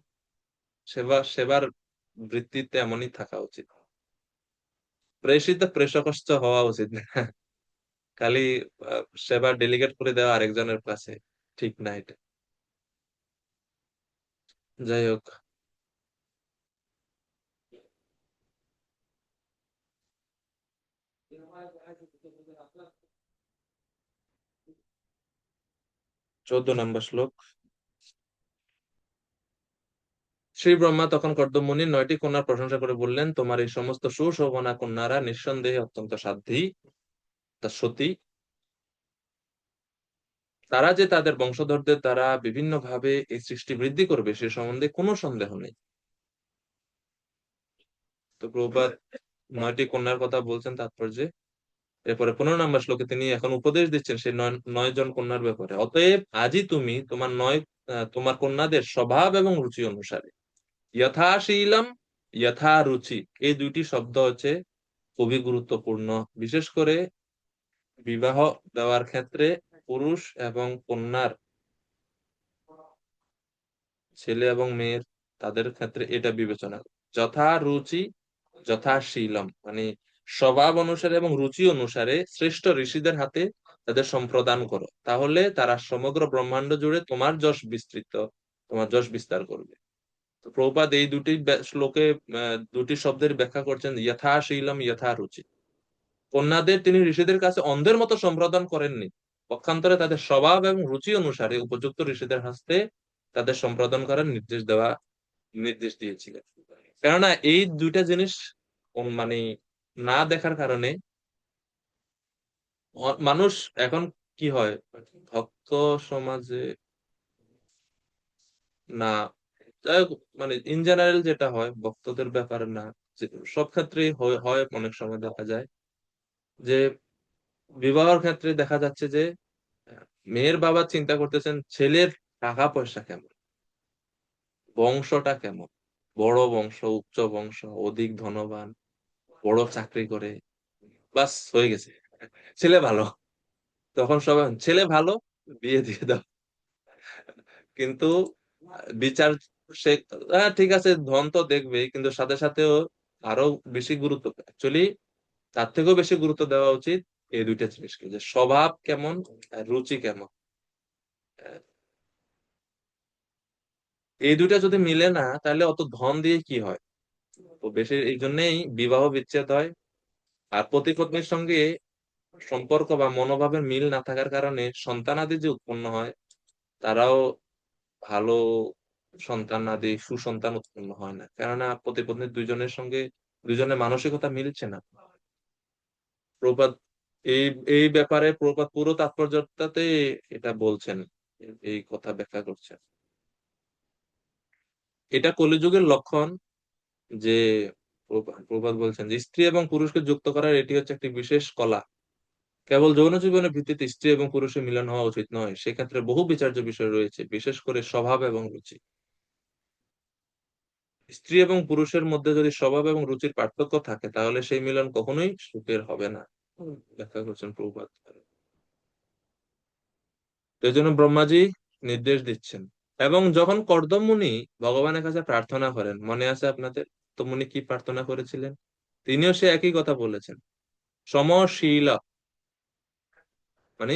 S1: সেবার বৃত্তিতে এমনই থাকা উচিত। প্রেষিত প্রেষকশ্চ হওয়া উচিত না, খালি সেবা ডেলিগেট করে দেওয়া আরেকজনের কাছে, ঠিক না এটা। যাই হোক, 14 নম্বর শ্লোক। শ্রী ব্রহ্মা তখন কর্দমমুনির 9টি কন্যার প্রশংসা করে বললেন, তোমার এই সমস্ত সুশোভনা কন্যারা নিঃসন্দেহে অত্যন্ত সাধ্বী, তা সতী। তারা যে তাদের বংশধরদের দ্বারা বিভিন্ন ভাবে এই সৃষ্টি বৃদ্ধি করবে সে সম্বন্ধে কোনো সন্দেহ নেই। তো প্রভুপাদ 9টি কন্যার কথা বলছেন তাৎপর্যে। এরপরে 15 নম্বর শ্লোকে তিনি এখন উপদেশ দিচ্ছেন সেই 9 জন কন্যার ব্যাপারে। অতএব আজই তুমি তোমার কন্যাদের স্বভাব এবং রুচি অনুসারে, যথাশীলম যথা রুচি, এই দুইটি শব্দ হচ্ছে খুবই গুরুত্বপূর্ণ। বিশেষ করে বিবাহ দেওয়ার ক্ষেত্রে পুরুষ এবং কন্যার, ছেলে এবং মেয়ের, তাদের ক্ষেত্রে এটা বিবেচনা যথা রুচি যথাশীলম, মানে স্বভাব অনুসারে এবং রুচি অনুসারে শ্রেষ্ঠ ঋষিদের হাতে তাদের সম্প্রদান করো, তাহলে তারা সমগ্র ব্রহ্মাণ্ড জুড়ে তোমার যশ বিস্তার করবে। তো প্রভুপাদ এই দুটি শ্লোকে দুটি শব্দের ব্যাখ্যা করছেন, যথাশীলম যথা রুচি। কন্যাদের তিনি ঋষিদের কাছে অন্ধের মতো সম্প্রদান করেননি, পক্ষান্তরে তাদের স্বভাব এবং রুচি অনুসারে উপযুক্ত ঋষিদের হস্তে তাদের সম্প্রদান করার নির্দেশ দিয়েছিলেন। কেননা এই দুইটা জিনিস মানে না দেখার কারণে মানুষ এখন কি হয়, ভক্ত সমাজে না, যাই হোক, মানে ইন জেনারেল যেটা হয় ভক্তদের ব্যাপারে না, সব ক্ষেত্রেই হয় অনেক সময় দেখা যায় যে বিবাহের ক্ষেত্রে দেখা যাচ্ছে যে মেয়ের বাবা চিন্তা করতেছেন ছেলের টাকা পয়সা কেমন, বংশটা কেমন, বড় বংশ, উচ্চ বংশ, অধিক ধনবান, বড় চাকরি করে, বাস হয়ে গেছে, ছেলে ভালো। তখন সবাই ছেলে ভালো, বিয়ে দিয়ে দাও। কিন্তু বিচার সে, হ্যাঁ ঠিক আছে, ধন তো দেখবেই, কিন্তু সাথে সাথেও আরো বেশি গুরুত্ব, অ্যাকচুয়ালি তার থেকেও বেশি গুরুত্ব দেওয়া উচিত এই দুইটা জিনিসকে, যে স্বভাব কেমন আর রুচি কেমন। এই দুইটা যদি মিলে না, তাহলে অত ধন দিয়ে কি হয়। তো বেশি এই জন্যই বিবাহ বিচ্ছেদ হয়। আর পতি পত্নীর সঙ্গে সম্পর্ক বা মনোভাবের মিল না থাকার কারণে সন্তানাদি যে উৎপন্ন হয়, তারাও ভালো সন্তানাদি, সুসন্তান উৎপন্ন হয় না, কেননা পতি পত্নীর দুইজনের মানসিকতা মিলছে না। প্রপাত এই এই ব্যাপারে প্রপাত পুরো তাৎপর্যটাতে এটা বলছেন, এই কথা ব্যাখ্যা করছেন। এটা কলিযুগের লক্ষণ যে প্রবাদ বলছেন যে স্ত্রী এবং পুরুষকে যুক্ত করার এটি হচ্ছে একটি বিশেষ কলা। কেবল যৌন জীবনের ভিত্তিতে স্ত্রী এবং পুরুষের মিলন হওয়া উচিত নয়, সেক্ষেত্রে বহু বিচার্য বিষয় রয়েছে, বিশেষ করে স্বভাব এবং রুচি। স্ত্রী এবং পুরুষের মধ্যে যদি স্বভাব এবং রুচির পার্থক্য থাকে তাহলে সেই মিলন কখনোই সুখের হবে না। ব্যাখ্যা করছেন প্রভুপাদ। এই জন্য ব্রহ্মাজি নির্দেশ দিচ্ছেন। এবং যখন কর্দম মুনি ভগবানের কাছে প্রার্থনা করেন, মনে আছে আপনাদের? তো মুনি কি প্রার্থনা করেছিলেন? তিনিও সে একই কথা বলেছেন, সমশীল, মানে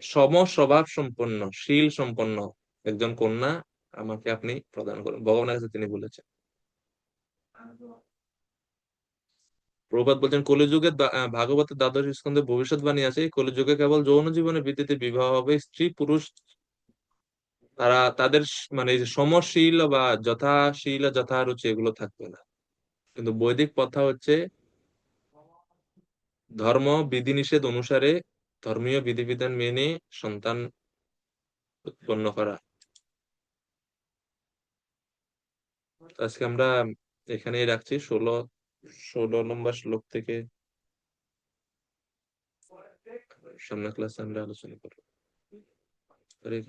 S1: সম স্বভাব সম্পন্ন, শীল সম্পন্ন একজন কন্যা আমাকে আপনি প্রদান করুন, ভগবানের কাছে তিনি বলেছেন। প্রভুপাদ বলছেন কলিযুগে ভাগবতের দ্বাদশ স্কন্ধে ভবিষ্যৎবাণী আছে, এই কলিযুগে কেবল যৌন জীবনের ভিত্তিতে বিবাহ হবে, স্ত্রী পুরুষ তারা তাদের মানে এই যে সমশীল বা যথাশীল যথারুচি এগুলো থাকবে না। কিন্তু বৈদিক প্রথা হচ্ছে ধর্ম বিধিনিষেধ অনুসারে ধর্মীয় বিধিবিধান মেনে সন্তান উৎপন্ন করা। আজকে আমরা এখানেই রাখছি। 16 নম্বর শ্লোক থেকে সামনের ক্লাসে আমরা আলোচনা করবো।